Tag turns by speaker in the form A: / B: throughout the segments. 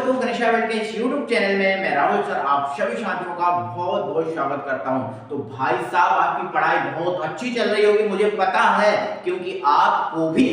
A: दोस्तों, गणेशा वर्ल्ड के इस YouTube चैनल में मैं राहुल सर आप सभी साथियों का बहुत बहुत स्वागत करता हूं। तो भाई साहब, आपकी पढ़ाई बहुत अच्छी चल रही होगी, मुझे पता है, क्योंकि आपको भी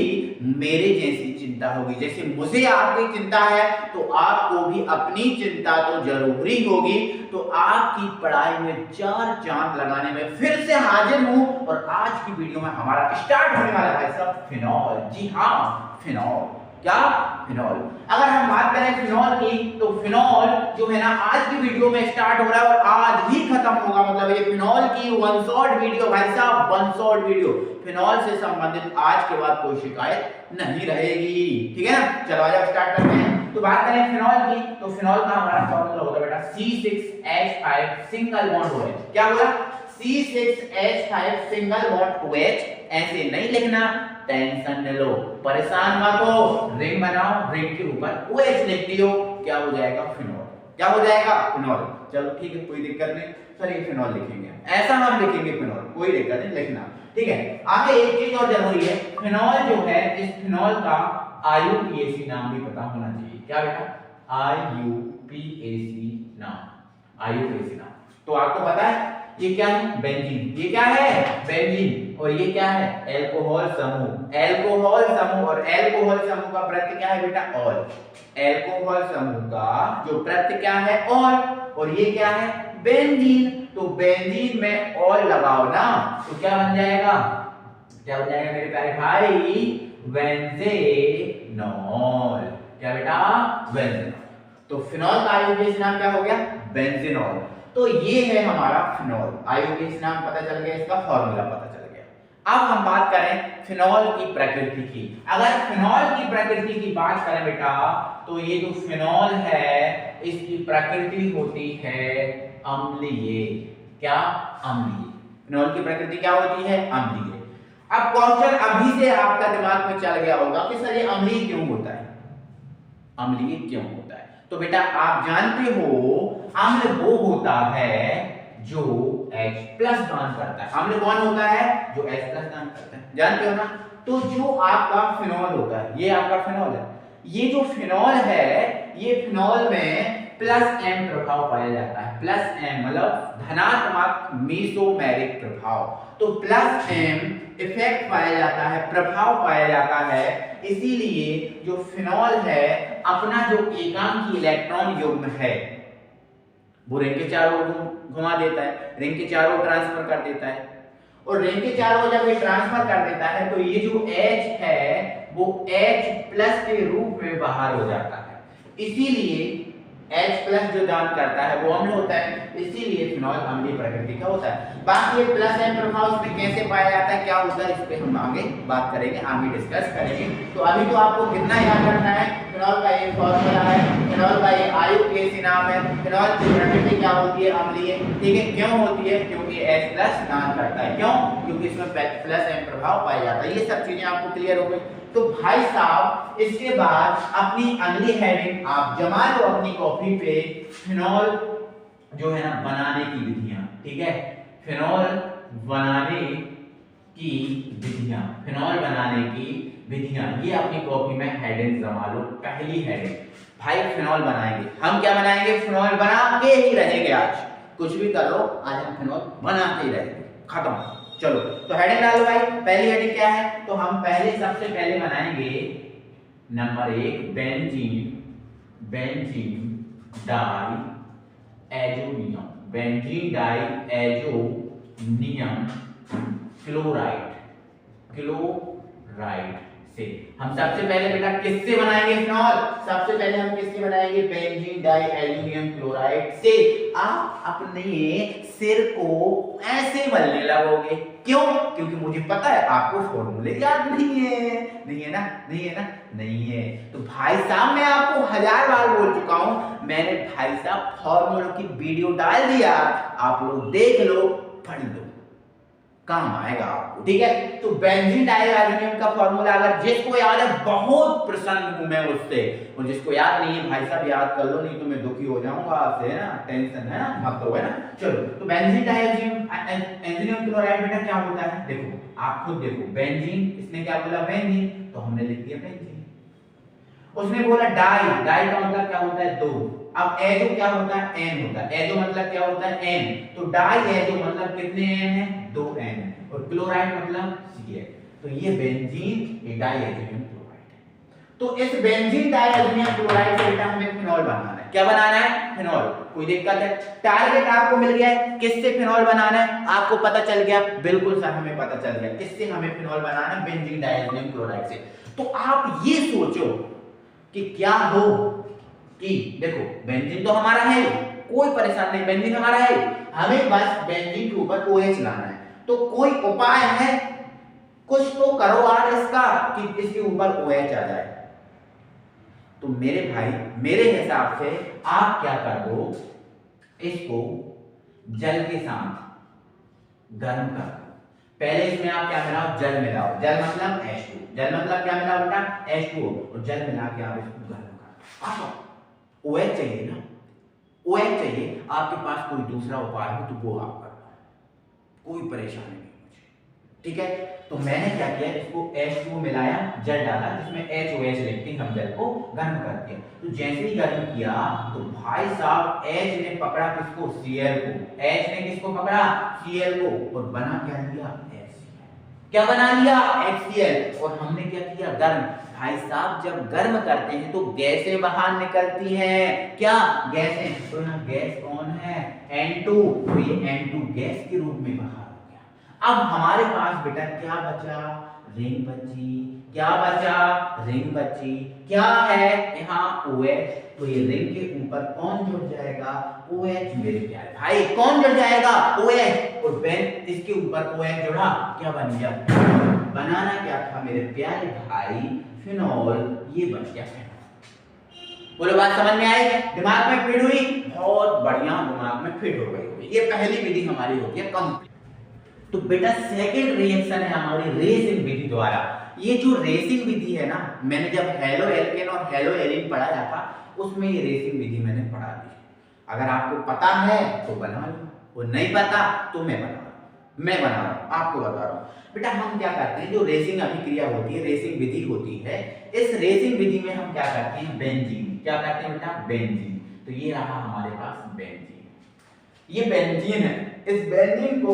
A: मेरे जैसी चिंता होगी। जैसे मुझे आपकी चिंता है तो आपको भी अपनी चिंता तो जरूरी होगी। तो आपकी पढ़ाई में चार चांद लगाने में फिर से हाजिर हूं और आज की वीडियो में हमारा स्टार्ट होने वाला है सब फिनॉल। जी हाँ, फिनॉल। क्या? फिनॉल। अगर हम बात करें फिनॉल की, तो फिनॉल जो है ना आज की वीडियो में स्टार्ट हो रहा है और आज ही खत्म होगा। मतलब ये फिनॉल की वन शॉट वीडियो, भाई साहब, वन शॉट वीडियो। फिनॉल से संबंधित आज के बाद कोई शिकायत नहीं रहेगी, ठीक है ना। चलो आज स्टार्ट करते हैं। तो बात करें फिनॉल की, तो फिनॉल का हमारा फॉर्मूला होता है बेटा C6H5 सिंगल बॉन्ड OH। क्या बोला? C6H5 single bond OH। ऐसे नहीं लिखना, टेंशन न लो, परेशान मत हो, रिंग बनाओ, रिंग के ऊपर OH लिख दियो, क्या हो जाएगा? फिनॉल। क्या हो जाएगा? फिनॉल। चलो ठीक है, कोई दिक्कत नहीं। सर ये फिनॉल लिखेंगे, ऐसा हम लिखेंगे फिनॉल, कोई दिक्कत नहीं, लिखना, ठीक है। आगे एक चीज और जरूरी है, फिनॉल जो है, इस फिनॉल का IUPAC नाम भी पता होना चाहिए। क्या बेटा? IUPAC नाम, IUPAC नाम। तो आपको पता है ये क्या है? बेंजीन। ये क्या है? बेंजीन। और ये क्या है? एल्कोहल समूह। एल्कोहल समूह, और एल्कोहल समूह का प्रत्यय क्या है बेटा? ऑल। एल्कोहल समूह का जो प्रत्यय क्या है? ऑल। और ये क्या है? बेंजीन। तो बेंजीन में ऑल लगाओ ना, तो क्या बन जाएगा? क्या बन जाएगा मेरे प्यारे भाई? बेंजेनॉल। क्या बेटा? बेंजेनॉल। तो फिनॉल का IUPAC नाम क्या हो गया? बेंजीनॉल। तो ये है हमारा फिनॉल। IUPAC नाम पता चल गया, इसका फॉर्मूला पता चल गया। अब हम बात करें फिनॉल की प्रकृति की। अगर फिनॉल की प्रकृति की बात करें बेटा, तो ये जो फिनॉल है इसकी प्रकृति होती है अम्लीय। क्या? अम्लीय। फिनॉल की प्रकृति क्या होती है? अम्लीय। अब क्वेश्चन अभी से आपका दिमाग में चल गया होगा कि सर ये अम्लीय क्यों होता है? अम्लीय क्यों होता है? तो बेटा आप जानते हो, अम्ल वो होता है जो H+ दान करता है। अम्ल कौन होता है? जो H+ दान करता है, जानते हो ना। तो जो आपका फिनॉल होता है, ये आपका फिनॉल है। ये जो फिनॉल है, ये फिनॉल में +M प्रभाव पाया जाता है। +M मतलब धनात्मक मेसोमेरिक प्रभाव। तो +M इफेक्ट पाया जाता है, प्रभाव पाया जाता है। इसीलिए जो फिनॉल है अपना जो एकांकी इलेक्ट्रॉन युग्म है वो रिंग के चारों ओर घुमा देता है, रिंग के चारों ओर ट्रांसफर कर देता है। और रिंग के चारों ओर जब ये ट्रांसफर कर देता है तो ये जो H है वो H+ के रूप में बाहर हो जाता है। इसीलिए H+ जो दान करता है वो अम्ल होता है, इसीलिए फिनॉल अम्लीय प्रकृति का होता है। बाकी ये +M प्रभाव इसमें कैसे पाया जाता है, क्या होता है, इस पे हम आगे बात करेंगे, आगे डिस्कस करेंगे। तो अभी तो आपको कितना याद रखना है, फिनॉल का ये फॉर्मूला है, फिनॉल का ये IUPAC नाम है। फिनॉल की प्रकृति क्या होती है? अम्लीय। ठीक है, क्यों होती है? क्योंकि H+ दान करता है। क्यों? क्योंकि इसमें +M प्रभाव पाया जाता है। ये सब चीजें आपको क्लियर हो गई। तो भाई साहब, इसके बाद अपनी अगली हेडिंग आप जमा लो अपनी कॉपी पे, फिनॉल जो है ना बनाने की विधियां। ठीक है, फिनॉल बनाने की विधियां, फिनॉल बनाने की विधियां, ये अपनी कॉपी में हेडिंग जमा लो। पहली हेडिंग, भाई फिनॉल बनाएंगे। हम क्या बनाएंगे? फिनॉल बना के ही रहेंगे। आज कुछ भी कर लो, आज हम फिनॉल बना के ही रहेंगे। खत्म। चलो तो हेडिंग डालो भाई। पहली हेडिंग क्या है? तो हम सबसे पहले बनाएंगे number 1 benzene diazonium. Benzene diazonium chloride से हम सबसे पहले बेटा किससे बनाएंगे फिनॉल? सबसे पहले हम किससे बनाएंगे? बेंजीन डाई एल्यूमिनियम क्लोराइड से। आप अपने सिर को ऐसे मलने लगोगे। क्यों? क्योंकि मुझे पता है आपको फॉर्मूले याद नहीं है। नहीं है ना? नहीं है ना? नहीं है। तो भाई साहब, मैं आपको 1000 बार बोल चुका हूं, मैंने भाई साहब फॉर्मूलों की वीडियो डाल दिया, आप लोग देख लो, पढ़ लो, काम आएगा आपको। ठीक है, तो बेंजीन डाइऑक्साइड का फॉर्मूला अगर जिसको याद है, बहुत प्रसन्न हूं मैं उससे, और जिसको याद नहीं है भाई साहब याद कर लो, नहीं तो मैं दुखी हो जाऊंगा आपसे, है ना। टेंशन है ना, मत लो, है ना। चलो, तो बेंजीन डाइऑक्साइड क्लोराइड बेटा क्या होता है? देखो, आप खुद देखो, बेंजीन, इसने क्या बोला? बेंजीन, तो हमने लिख दिया बेंजीन। उसने बोला डाई, डाई का मतलब क्या होता है 2। अब एजो क्या होता है एन होता है, एजो मतलब क्या होता है एन, तो डाई एजो मतलब कितने एन है 2 एन है, और क्लोराइड मतलब सी है। तो ये बेंजीन ये डाई एल्यूमिनियम क्लोराइड है। तो इस बेंजीन डाई एल्यूमिनियम क्लोराइड से बेटा हमें फिनॉल बनाना है। क्या बनाना है फिनॉल। कोई दिक्कत है, टारगेट आपको मिल गया है, किससे फिनॉल बनाना है आपको पता चल गया, बिल्कुल सर हमें पता चल गया, इससे हमें फिनॉल बनाना है बेंजीन डाई एल्यूमिनियम क्लोराइड से। तो आप ये सोचो कि क्या हो कि देखो बेंजीन तो हमारा है, कोई परेशान नहीं, बेंजीन हमारा है, हमें बस बेंजीन के ऊपर OH लाना है। तो कोई उपाय है, कुछ तो करो यार इसका कि इसके ऊपर OH आ जाए। तो मेरे भाई मेरे हिसाब से आप क्या कर दो, इसको जल के साथ गर्म कर दो। पहले इसमें आप क्या मिलाओ, जल मिलाओ, जल मतलब H2, जल मतलब क्या मिलाओ बेटा H2O, और जल मिला के आप इसको गर्म कर दो। OH चाहिए ना, OH चाहिए, आपके पास कोई दूसरा उपाय हो तो वो आप कर दो, कोई परेशानी नहीं मुझे, ठीक है। तो मैंने क्या किया, इसको H2O मिलाया, जल डाला जिसमें HOH लिखते हम जल को गर्म कर दिया। तो जैसे ही गर्म किया तो भाई साहब H ने पकड़ा किसको, Cl को, H ने किसको पकड़ा Cl को, और बना क्या लिया HCl। क्या बना लिया HCl, और हमने क्या किया गर्म। भाई साहब जब गर्म करते हैं तो गैसें बाहर निकलती हैं, क्या गैसें, तो यहाँ गैस कौन है N2, तो ये N2 गैस के रूप में बाहर। अब हमारे पास बेटा क्या बचा, रिंग बची, क्या बचा रिंग बची, क्या है यहाँ OH, तो ये रिंग के ऊपर कौन जुड़ जाएगा OH मेरे प्यारे भाई, कौन जुड़ जाएगा OH, और बेन इसके ऊपर OH जुड़ा, क्या बन गया, बनाना क्या था मेरे प्यारे भाई फिनॉल, ये बन गया फिनॉल। बोलो बात समझ में आई, दिमाग में फिट हुई, बहुत बढ़िया दिमाग में फिट हो गई। ये पहली विधि हमारी हो गई कंप्लीट। तो बेटा सेकंड रिएक्शन है हमारी रेसिंग विधि द्वारा। ये जो रेसिंग विधि है ना, मैंने जब हेलो एल्केन और हेलो एरिन पढ़ाया था उसमें ये रेसिंग विधि मैंने पढ़ा दी। अगर आपको पता है तो बना लो, वो नहीं पता तो मैं बना रहा हूँ, आपको बता रहा हूँ। बेटा हम क्या करते हैं, जो रेसिंग अभिक्रिया होती है, रेसिंग विधि होती है, इस रेसिंग विधि में हम क्या करते हैं बेंजीन, क्या करते हैं बेटा बेंजीन। तो ये रहा हमारे पास बेंजीन, ये बेंजीन है, इस बेंजीन को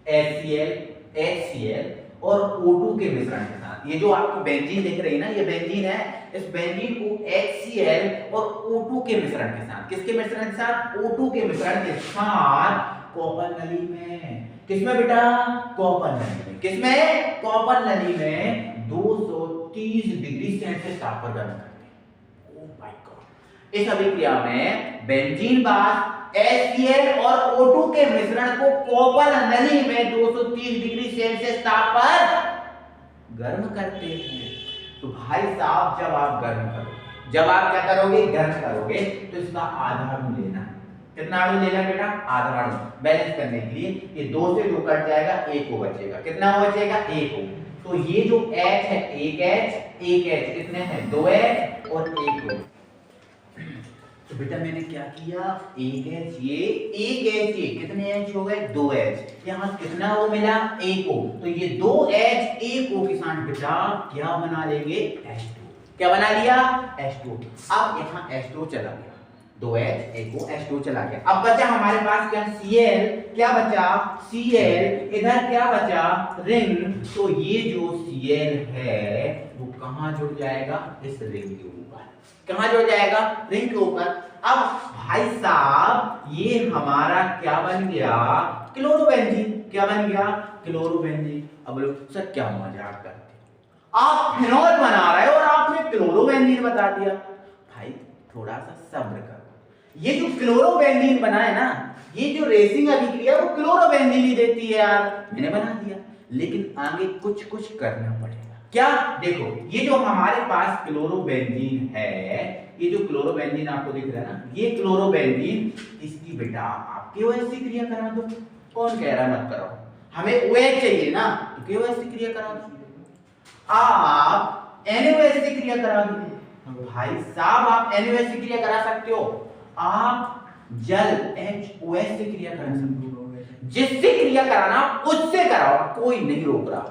A: HCl, HCl और O2 के मिश्रण के साथ, ये जो आपको बेंजीन दिख रही है ना, ये बेंजीन है, इस बेंजीन को HCl और O2 के मिश्रण के साथ, किसके मिश्रण के साथ, O2 के मिश्रण के साथ कॉपर नली में, किसमें बेटा कॉपर नली में, किसमें कॉपर नली में 230 डिग्री सेल्सियस तापमान गर्म करते हैं। Oh my God. इस अभिक्रिया में बेंजीन बास HCl और O2 के मिश्रण को कॉपर नली में 230 डिग्री सेल्सियस ताप पर गर्म करते हैं। तो भाई साहब जब आप गर्म करोगे, जब आप क्या करोगे गर्म करोगे, तो इसका आधा अणु लेना है। कितना अणु लेना बेटा, आधा अणु, बैलेंस करने के लिए। ये 2 से 2 कट जाएगा, 1 हो बचेगा, कितना हो बचेगा 1 हो। तो ये जो H है 1H कितने हैं 2H और 1 हो। तो बेटा मैंने क्या किया, 1H ये कितने H हो गए 2H, यहाँ कितना वो मिला 1 O, तो ये 2H 1 O के साथ बेटा क्या बना लेंगे H2, क्या बना लिया H2। अब यहाँ H2 चला गया, 2H 1 O H2 चला गया। अब बचा हमारे पास क्या Cl, क्या बचा Cl, इधर क्या बचा रिंग। तो ये जो Cl है वो कहाँ जुड़ जाएगा, इस रिंग के ऊपर, कहां जुड़ जाएगा रिंग के ऊपर। अब भाई साहब ये हमारा क्या बन गया क्लोरोबेंजीन, क्या बन गया क्लोरोबेंजीन। अब बोलो सर क्या मजाक करते, आप फिनॉल बना रहे हो और आपने क्लोरोबेंजीन बता दिया। भाई थोड़ा सा सब्र करो, ये जो क्लोरोबेंजीन बना है ना, ये जो रेसिंग अभिक्रिया वो क्लोरोबेंजीन ही देती है यार, मैंने बना दिया, लेकिन आगे कुछ कुछ करना पड़ेगा। क्या देखो, ये जो हमारे पास क्लोरोबेंजीन है, ये जो क्लोरोबेंजीन आपको दिख रहा है ना, ये क्लोरोबेंजीन, इसकी बेटा आप KOH से क्रिया करा दो। कौन कह रहा है मत करो, हमें OH चाहिए ना, तो KOH से क्रिया करा दो। आप NaOH से क्रिया करा दो। भाई साहब आप NaOH से क्रिया करा सकते हो, आप जल HOH से क्रिया करा सकते हो, जिससे क्रिया कराना उससे कराओ, कोई नहीं रोक रहा।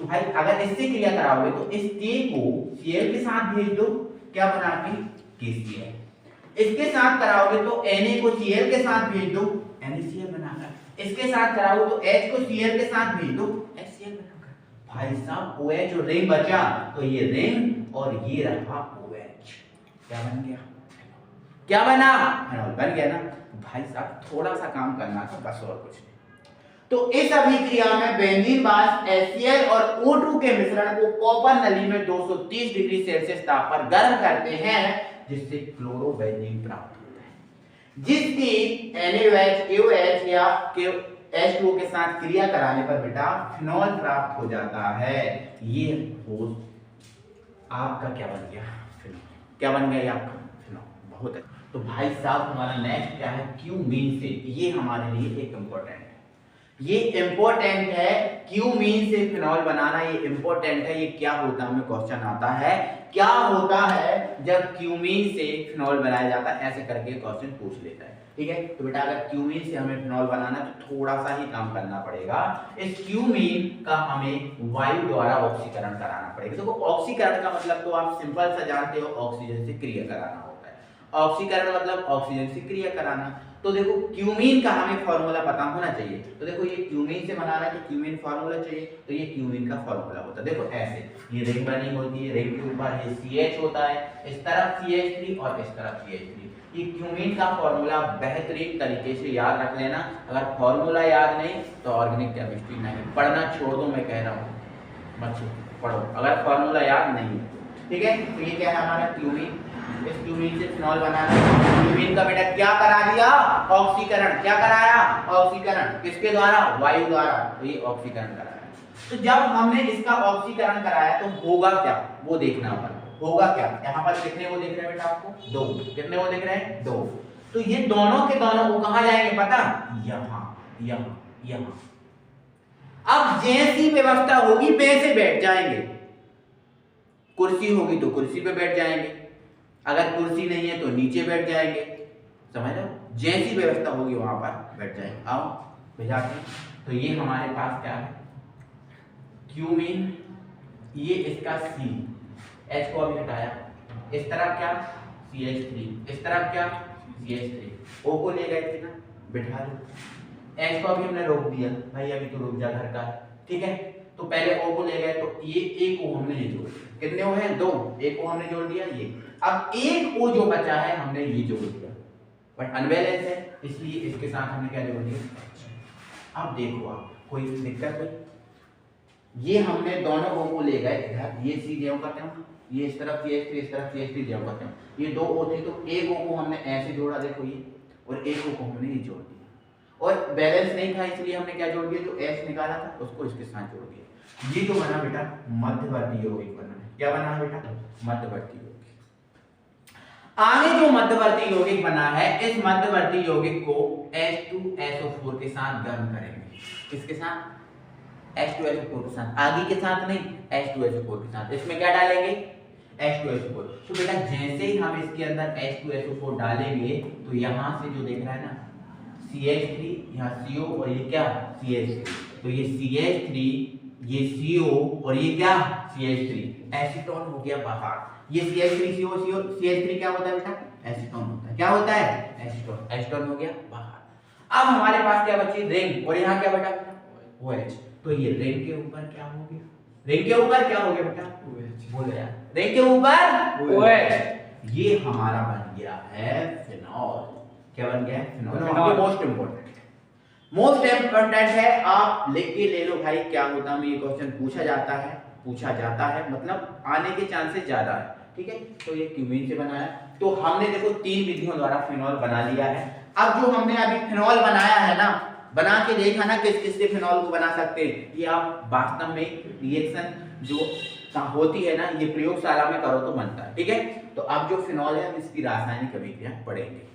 A: तो भाई अगर इससे क्रिया कराओगे तो इस K को Cl के साथ भेज दो, क्या बना के KCl। इसके साथ कराओगे तो Na को Cl के साथ भेज दो, NaCl बनाकर। इसके साथ कराओगे तो H को Cl के साथ भेज दो, HCl बनाकर। भाई साहब OH और रिंग बचा, तो ये रिंग और ये रहा OH, क्या बन गया? क्या बना? फिनॉल बन गया ना। भाई साहब थोड़ा सा काम करना था बस, और कुछ नहीं। तो इस अभिक्रिया में बेंजीन बाष्प HCl और O2 के मिश्रण को कॉपर नली में 230 डिग्री सेल्सियस ताप पर गर्म करते हैं, जिससे क्लोरोबेंजीन प्राप्त होता है, जिसकी NaOH, KOH या H2O के साथ क्रिया कराने पर बेटा फिनॉल प्राप्त हो जाता है। ये ठोस आपका क्या बन गया? फिनॉल। क्या बन गया ये आपका? फिनॉल। बहुत अच्छा। तो भाई साहब हमारा नेक्स्ट क्या है? क्यूमीन से। ये हमारे लिए एक इंपॉर्टेंट है, ये इंपॉर्टेंट है। क्यूमीन से फिनॉल बनाना ये इंपॉर्टेंट है। ये क्या होता है, हमें क्वेश्चन आता है, क्या होता है जब क्यूमीन से फिनॉल बनाया जाता है, ऐसे करके क्वेश्चन पूछ लेता है। ठीक है, तो बेटा अगर क्यूमीन से हमें फिनॉल बनाना है तो थोड़ा सा ही काम करना पड़ेगा। इस क्यूमीन का हमें वायु द्वारा ऑक्सीकरण कराना पड़ेगा। देखो ऑक्सीकरण का मतलब तो आप सिंपल सा जानते हो, ऑक्सीजन से क्रिया कराना होता है। ऑक्सीकरण मतलब ऑक्सीजन से क्रिया कराना। तो देखो क्यूमीन का हमें फार्मूला पता होना चाहिए। तो देखो ये क्यूमीन से बनाना है तो क्यूमीन फार्मूला चाहिए, तो ये क्यूमीन का फार्मूला होता है। देखो ऐसे ये रिंग बनी होती है, रिंग के ऊपर ये CH होता है, इस तरफ CH3 और इस तरफ CH3। ये क्यूमीन का फार्मूला बेहतरीन तरीके से याद रख लेना। अगर फार्मूला याद नहीं तो ऑर्गेनिक केमिस्ट्री नहीं पढ़ना छोड़ दो, मैं कह रहा हूँ मत पढ़ो अगर फार्मूला याद नहीं है। ठीक है, तो ये क्या है हमारा क्यूमीन। इस क्यूमीन से फिनॉल बनाना है। क्यूमीन का बेटा क्या करा दिया? ऑक्सीकरण। क्या कराया? ऑक्सीकरण। किसके द्वारा? वायु द्वारा। तो ये ऑक्सीकरण कराया। तो जब हमने इसका ऑक्सीकरण कराया तो होगा क्या वो देखना अपन। होगा क्या? यहाँ पर कितने वो दिख रहे हैं बेटा आपको? 2। कितने वो दिख रहे हैं? 2। तो ये दोनों के दोनों वो कहाँ जाएंगे पता? यहाँ यहाँ यहाँ। अब जैसी व्यवस्था होगी वैसे बैठ जाएंगे। कुर्सी होगी तो कुर्सी पे बैठ जाएंगे, अगर कुर्सी नहीं है तो नीचे बैठ जाएंगे। समझ रहे हो? जैसी व्यवस्था होगी वहां पर बैठ जाएंगे। आओ भेजाते हैं। तो ये हमारे पास क्या है? क्यूमीन। ये इसका C, H को अभी हटाया। इस तरफ क्या? CH3। इस तरफ क्या? CH3। O को ले गए थे ना, बिठा दो। H को अभी हमने रोक दिया, भाई अभी तो रुक जा घर का। ठीक है, तो पहले O को ले गए तो ये एक O हमने ये जोड़ दिया। कितने O हैं? 2। एक O हमने जोड़ दिया ये। अब एक O जो बचा है हमने ये जोड़ दिया, बट अनबैलेंस है इसलिए इसके साथ हमने क्या जोड़ दिया? अब देखो आप कोई दिक्कत है? ये हमने दोनों O को ले गए इधर, ये C देव करते हैं, ये इस तरफ CH3 इस तरफ CH3 देव करते हैं। ये 2 O थे तो एक O को हमने ऐसे जोड़ा, देखो ये, और एक O को हमने ये जोड़ दिया। और बैलेंस नहीं था इसलिए हमने क्या जोड़ दिया? जो H निकाला था उसको इसके साथ जोड़ दिया। ये जो बना बेटा मध्यवर्ती यौगिक बना है। क्या बना है बेटा? मध्यवर्ती यौगिक। आगे जो मध्यवर्ती यौगिक बना है, इस मध्यवर्ती यौगिक को H2SO4 के साथ गर्म करेंगे। किसके साथ? H2SO4 के साथ। आगे के साथ नहीं, H2SO4 के साथ। इसमें क्या डालेंगे? H2SO4। तो बेटा जैसे ही हम इसके अंदर H2SO4 डालेंगे तो यहाँ से जो देख रहा है ना CH3, यहाँ CO और ये क्या? CH3। तो ये CH3, ये CO और ये क्या? CH3। एसीटोन हो गया बाहर। ये CH3CO CH3 क्या होता है बेटा? एसीटोन होता है। क्या होता है? एसीटोन। एसीटोन हो गया बाहर। अब हमारे पास क्या बची? रिंग। और यहाँ क्या बेटा? OH। तो ये रिंग के ऊपर क्या हो गया? रिंग के ऊपर क्या हो गया बेटा? OH। बोलो यार, रिंग के ऊपर OH। ये हमारा बन गया है फिनॉल। क्या बन गया है? फिनॉल। मोस्ट इंपोर्टेंट है, मोस्ट इंपोर्टेंट है। आप लिख के ले लो भाई, क्या होता है? ये क्वेश्चन पूछा जाता है मतलब आने के चांसेस ज्यादा है। ठीक है, तो ये क्यूमीन से बनाया। तो हमने देखो 3 विधियों द्वारा फिनॉल बना लिया है। अब जो हमने अभी फिनॉल बनाया है ना, बना के देखा ना किस किस से फिनॉल को बना सकते हैं, ये आप वास्तव में रिएक्शन जो होती है ना, ये प्रयोगशाला में करो तो बनता है। ठीक है, तो अब जो फिनॉल है हम इसकी रासायनिक अभिक्रिया पढ़ेंगे।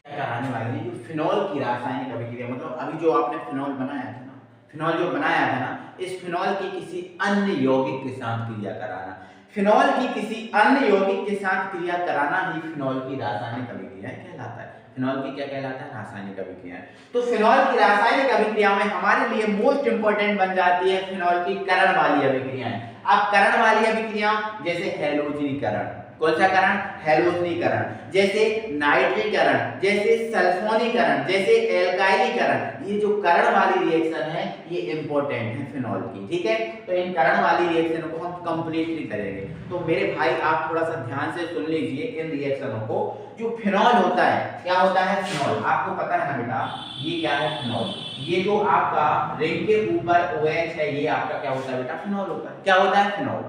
A: कराने वाले हैं जो फिनॉल की रासायनिक अभिक्रिया, मतलब अभी जो आपने फिनॉल बनाया था ना, फिनॉल जो बनाया था ना, इस फिनॉल की किसी अन्य यौगिक के साथ क्रिया कराना। फिनॉल की किसी अन्य यौगिक के साथ क्रिया कराना ही फिनॉल की रासायनिक अभिक्रिया कहलाता है। फिनॉल की क्या कहलाता है, रासायनिक अभिक्रिया। तो फिनॉल की रासायनिक अभिक्रिया में हमारे लिए मोस्ट इंपोर्टेंट बन जाती है फिनॉल की करण वाली अभिक्रियाएं। अब करण वाली अभिक्रिया जैसे हैलोजनीकरण, कौन सा करण, हैलोजनीकरण, जैसे नाइट्रीकरण, जैसे सल्फोनीकरण, जैसे एल्काइलीकरण, ये जो करण वाली रिएक्शन है ये इंपॉर्टेंट है फिनॉल की, ठीक है। तो इन करण वाली रिएक्शनों को हम कंप्लीटली करेंगे। तो मेरे भाई आप थोड़ा सा ध्यान से सुन लीजिए इन रिएक्शनों को। जो फिनॉल होता है, क्या होता है फिनॉल, आपको पता है ना बेटा, ये क्या है फिनॉल, ये जो आपका रिंग के ऊपर OH है ये आपका क्या होता है बेटा, फिनॉल होता है। क्या होता है फिनॉल।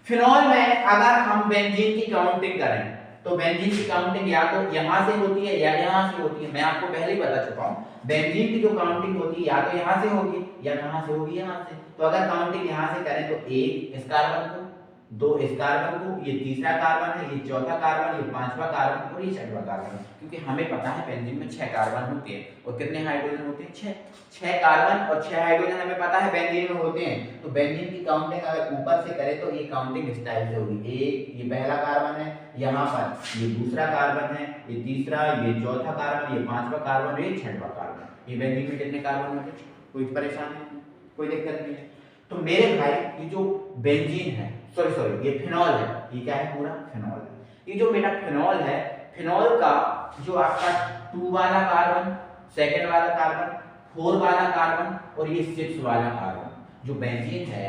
A: फिनॉल में अगर हम बेंजीन की काउंटिंग करें तो बेंजीन की काउंटिंग या तो यहां से होती है या यहां से होती है। मैं आपको पहले ही बता चुका हूं बेंजीन की जो काउंटिंग होती है या तो यहां से होगी या कहां से होगी, यहां से। तो अगर काउंटिंग यहां से करें तो एक इस कार्बन को, दो इस कार्बन को, ये तीसरा कार्बन है, ये चौथा कार्बन, ये पांचवा कार्बन और ये छठवां कार्बन। क्योंकि हमें पता है बेंजीन में 6 कार्बन होते हैं और कितने हाइड्रोजन होते हैं, 6 कार्बन और 6 हाइड्रोजन हमें पता है बेंजीन में होते हैं। तो बेंजीन की काउंटिंग अगर ऊपर से करें तो ये काउंटिंग इस टाइप से होगी, एक ये पहला कार्बन है, यहाँ पर ये दूसरा कार्बन है, ये तीसरा, ये चौथा कार्बन, ये पांचवा कार्बन, ये छठवां कार्बन। ये बेंजीन में कितने कार्बन होते हैं, कोई परेशानी नहीं, कोई दिक्कत नहीं है। तो मेरे भाई ये जो बेंजीन है, सॉरी ये फिनॉल है, ये क्या है, पूरा फिनॉल है। ये जो मेरा फिनॉल है, फिनॉल का जो आपका 2 वाला कार्बन, सेकंड वाला कार्बन, 4 वाला कार्बन और ये 6 वाला कार्बन, जो बेंजीन है,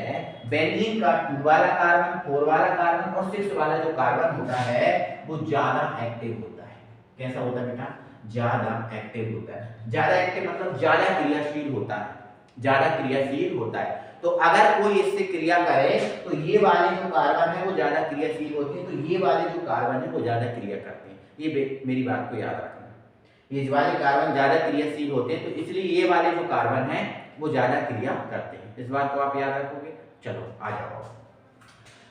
A: बेंजीन का 2 वाला कार्बन, 4 वाला कार्बन और 6 वाला जो कार्बन होता है वो ज्यादा एक्टिव होता है। कैसा होता है बेटा, ज्यादा एक्टिव होता है। ज्यादा एक्टिव मतलब ज्यादा क्रियाशील होता है, ज्यादा क्रियाशील होता है। तो अगर कोई इससे क्रिया करे तो ये वाले जो कार्बन है वो ज्यादा क्रियाशील होते हैं, तो ये वाले जो कार्बन है वो ज्यादा क्रिया करते हैं। ये मेरी बात को याद रखना, ये वाले कार्बन ज्यादा क्रियाशील होते हैं, तो इसलिए ये वाले जो कार्बन है वो ज्यादा क्रिया करते हैं। इस बात को आप याद रखोगे। चलो आ जाओ।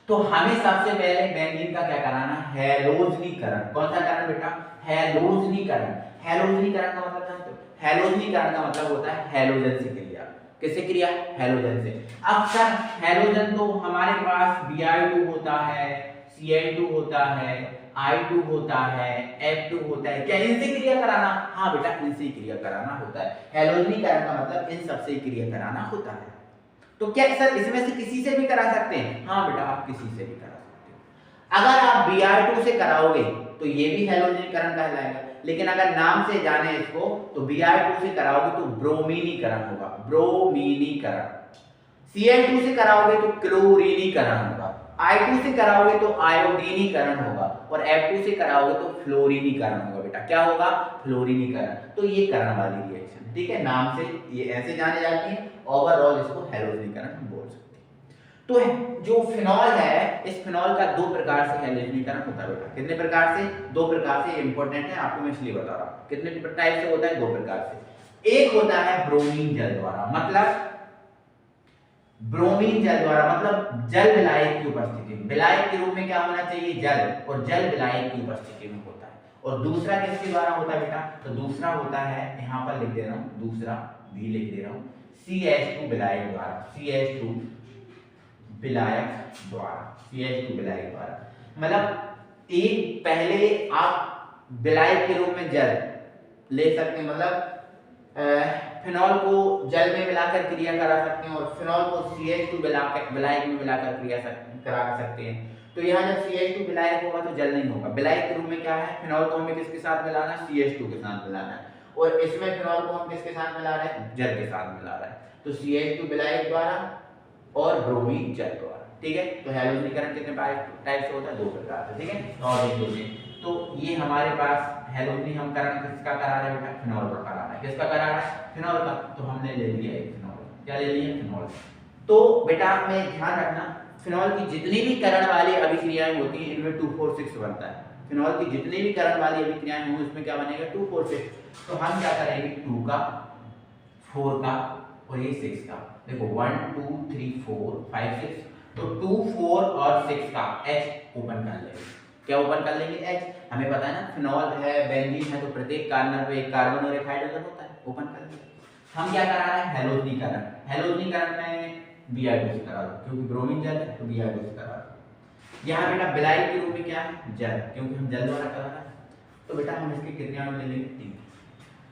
A: तो हमें सबसे पहले बेंजीन का क्या कराना है, हैलोजनीकरण। कौन सा करण बेटा, हैलोजनीकरण। हैलोजनीकरण का मतलब जानते हो, हैलोजनीकरण का मतलब होता है हैलोजन से क्रिया। किससे क्रिया, हैलोजन से। अब सर हैलोजन तो हमारे पास Br2 होता है, Cl2 होता है, I2 होता है, F2 होता है, क्या इनसे क्रिया कराना, हाँ बेटा इनसे क्रिया कराना होता है। हैलोजनीकरण का मतलब इन सबसे क्रिया कराना होता है। तो क्या सर इसमें से किसी से भी करा सकते हैं, हाँ बेटा आप किसी से भी करा सकते हो। अगर आप Br2 से कराओगे तो ये भी हैलोजनीकरण कहलाएगा, लेकिन अगर नाम से जाने इसको तो Br2 से कराओगे तो ब्रोमीनीकरण होगा, ब्रोमीनीकरण। Cl2 से कराओगे तो क्लोरीनीकरण होगा, I2 से कराओगे तो आयोडीनीकरण होगा और F2 से कराओगे तो फ्लोरीनीकरण होगा। बेटा क्या होगा, फ्लोरीनीकरण। तो ये करण वाली रिएक्शन, ठीक है, नाम से ये ऐसे जाने जाती है, ओवरऑल इसको हैलोजनीकरण हम बोल सकते हैं। तो जो फिनॉल है, इस फिनॉल का 2 प्रकार से हैलोजनीकरण होता है बेटा। कितने प्रकार से, 2 प्रकार से। इंपॉर्टेंट है आपको मैं इसलिए बता रहा हूं कितने टाइप से होता है, 2 प्रकार से। एक होता है ब्रोमीन जल द्वारा, मतलब ब्रोमीन जल द्वारा मतलब जल विलायक की उपस्थिति में। विलायक के रूप में क्या होना चाहिए, जल, और जल विलायक की उपस्थिति में होता है। और दूसरा किसके द्वारा होता है बेटा, तो दूसरा होता है, यहां पर लिख दे रहा हूं, दूसरा भी लिख दे रहा हूं, CH2 विलायक द्वारा, CH2 विलायक द्वारा, CH2 विलायक द्वारा। मतलब एक पहले आप विलायक के रूप में जल ले सकते हैं, मतलब फिनॉल को जल में मिलाकर क्रिया करा सकते हैं और फिनॉल को CH2 विलायक में मिलाकर क्रिया करा सकते हैं। तो यहाँ जब CH2 विलायक होगा तो जल नहीं होगा। विलायक के रूप में क्या है, फिनॉल को हमें किसके साथ मिलाना है, CH2 के साथ मिलाना है, और इसमें फिनॉल को हम किसके साथ मिला रहे हैं, जल के साथ मिला रहे हैं। तो CH2 विलायक द्वारा और ब्रोमीन जल द्वारा, ठीक है। तो हैलोजनीकरण कितने टाइप से होता है, 2 प्रकार से, ठीक है। और देख लीजिए, तो ये हमारे पास हैलोजनी हम करण किसका करा रहे हैं, फिनॉल का करा रहे हैं। किसका करा रहा है, फिनॉल का। तो हमने ले लिया एक फिनॉल, क्या ले लिया, फिनॉल। तो बेटा में ध्यान रखना, फिनॉल की जितनी भी करण वाली अभिक्रियाएं होती हैं इनमें 2,4,6 बनता है। फिनॉल की जितनी भी करण वाली अभिक्रियाएं होंगी उसमें क्या बनेगा, 2,4,6। तो हम क्या करेंगे, 2 का, 4 का और ये 6 का। देखो 1 2 3 4 5 6, तो 2 4 और 6 का H ओपन कर लेंगे। क्या ओपन कर लेंगे, H। हमें पता है ना फिनॉल है, बेंजीन है, तो प्रत्येक कार्बन पे एक कार्बन और एक हाइड्रोजन होता है, ओपन कर लेंगे। हम क्या करा रहे हैं, हैलोजनीकरण। हैलोजनीकरण में Br2 से करा दो, क्योंकि ब्रोमीन जल है तो Br2 से करा दो। यहाँ बेटा विलायक के रूप में क्या है, जल, क्योंकि हम जल द्वारा करा रहे हैं। तो बेटा हम इसके कितने अणु ले लेंगे? 3।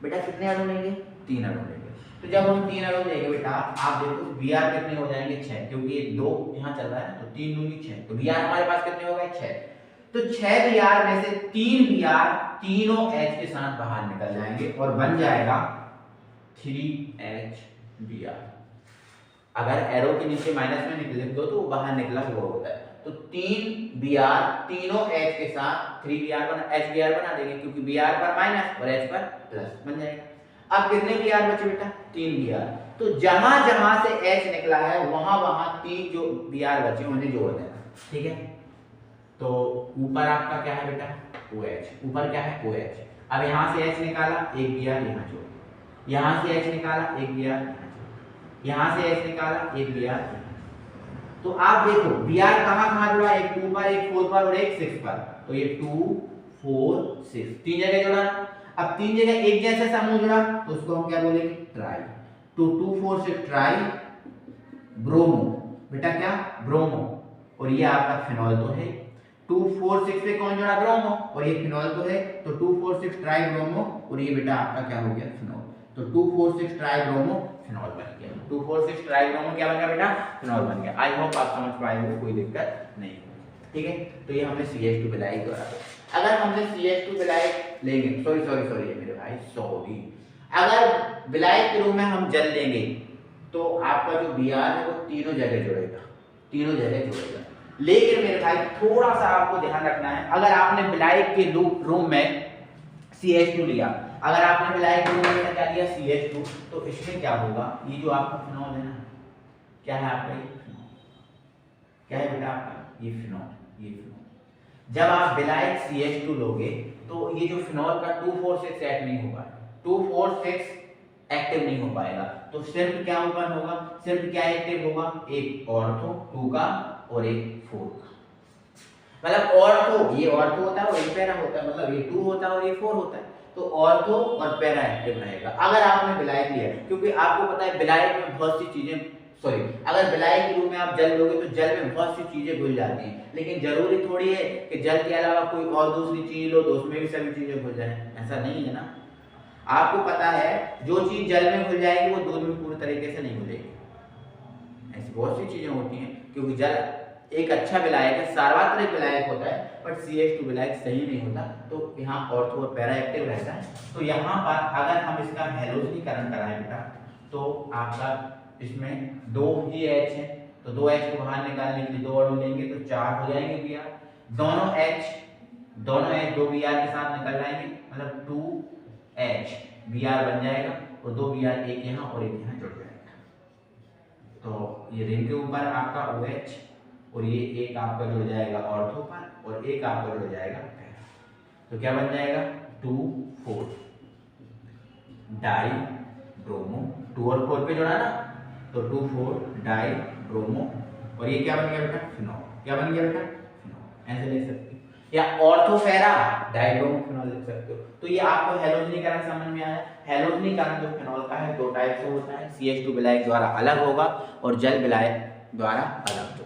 A: बेटा कितने अणु लेंगे? 3 अणु लेंगे। तो जब हम 3 अणु लेंगे बेटा, आप देखो Br कितने हो जाएंगे? 6, क्योंकि ये 2 यहाँ चल रहा है, तो 3 दूनी 6, तो Br हमारे पास कितने हो गए? 6। तो 6 Br में से 3 Br तीनों H के साथ बाहर निकल जाएंगे और बन जाएगा 3HBr। अगर एरो के नीचे माइनस में निकले दो तो वो बाहर निकला हुआ होता है। तो 3Br तीनों H के साथ 3Br बना HBr बना देंगे, क्योंकि Br पर माइनस और H पर प्लस बन जाएगा। अब कितने Br बचे बेटा? 3Br। तो जहां जहां से H निकला है वहां वहां 3 जो Br बचे उन्हें जोड़ देना, ठीक है। तो ऊपर आपका क्या है बेटा? OH। ऊपर क्या है? OH। अब यहां से H निकाला, एक Br यहां जोड़, यहां से H निकाला, एक Br यहां जोड़, यहां से H निकाला, एक Br। तो आप देखो Br कहां जुड़ा? एक 2 पर, एक 4 पर और एक 6 पर। तो ये 2 4 6 तीन जगह जुड़ा। अब तीन जगह एक जैसा समूह जुड़ा तो उसको हम क्या बोलेंगे? ट्राई। तो 2 4 6 ट्राई ब्रोमो। बेटा क्या? ब्रोमो। और ये आपका फिनॉल तो है। 2 4 6 पे कौन जुड़ा? ब्रोमो। और ये फिनॉल तो है, तो 2 4 6 ट्राई ब्रोमो, और ये बेटा आपका क्या हो गया? फिनॉल। तो 2 4 6 ट्राई ब्रोमो फिनॉल बन गया। 2 4 6 ट्राई ब्रोमो क्या बन गया बेटा? फिनॉल बन गया। आई होप आप समझ पाए हो, कोई दिक्कत नहीं होगी, ठीक है। तो ये हमने CH2 बिलाइक द्वारा। अगर हमने CH2 बिलाइक लेंगे, सॉरी मेरे भाई, सॉरी, अगर बिलाइक के रूप में हम जल लेंगे तो आपका जो Br है वो तीनों जगह जुड़ेगा, तीनों जगह जुड़ेगा। लेकिन मेरे भाई थोड़ा सा आपको ध्यान रखना है, अगर आपने बिलाइक के रूम में CH2 लिया, अगर आपने बिलाइक के रूम में क्या लिया? CH2, तो इसमें क्या होगा? ये जो आपका फिनॉल है ना, क्या है आपका? ये फिनॉल। क्या है बेटा आपका? ये फिनॉल। ये फिनॉल जब आप बिलाइक CH2 लोगे तो ये जो फिनॉल का 2 4 6 एक्ट नहीं होगा, 2 4 6 एक्टिव नहीं हो पाएगा। तो सिर्फ क्या ओपन होगा? सिर्फ क्या एक्टिव होगा? एक ऑर्थो 2 का और एक 4 का। मतलब ऑर्थो, ये ऑर्थो होता है और एक पैरा होता है, मतलब ये 2 होता है और ये 4 होता है। तो ऑर्थो और पैरा एक्टिव रहेगा अगर आपने बिलाइक लिया, क्योंकि आपको पता है बिलाइक में बहुत सी चीजें, अगर बिलाइक के रूप में आप जल लोगे तो जल में बहुत सी चीजें घुल जाती हैं, लेकिन जरूरी थोड़ी है कि जल के अलावा कोई और दूसरी चीज लो तो उसमें भी सभी चीजें घुल जाए, ऐसा नहीं है ना। आपको पता है जो चीज जल में घुल जाएगी वो दूध में पूरी तरीके से नहीं घुलेगी। ऐसी बहुत सी चीजें होती हैं, क्योंकि जल एक अच्छा विलायक है, सार्वत्रिक विलायक होता है, बट CH2 विलायक सही नहीं होता। तो यहाँ ऑर्थो और पैरा एक्टिव रहता है। तो यहाँ पर अगर हम इसका हैलोजनीकरण कराएं बेटा, तो आपका इसमें 2 ही H है, तो 2 H को बाहर निकालने के लिए 2 अणु लेंगे तो 4 हो जाएंगे Br। दोनों H 2 Br के साथ निकल जाएंगे, मतलब 2H Br बन जाएगा, और 2 Br एक यहाँ और एक यहाँ जुड़ जाएगा। तो ये रिंग के ऊपर आपका OH और ये एक आपका जुड़ जाएगा ऑर्थो पर और एक आपका जुड़ जाएगा पैरा। तो क्या बन जाएगा? 2 4 डाई ब्रोमो, 2 और 4 पे जुड़ा ना, तो 2 4 डाई ब्रोमो, और ये क्या बन गया बेटा? फिनॉल। क्या बन गया बेटा? फिनॉल। ऐसे लिख सकते हो, या ortho para die bromo phenol लिख सकते हो। तो ये आपको हैलोजनीकरण समझ में आया। हैलोजनीकरण जो फिनॉल का है 2 टाइप से होता है, CH2 विलायक द्वारा अलग होगा और जल विलायक द्वारा अलग होगा।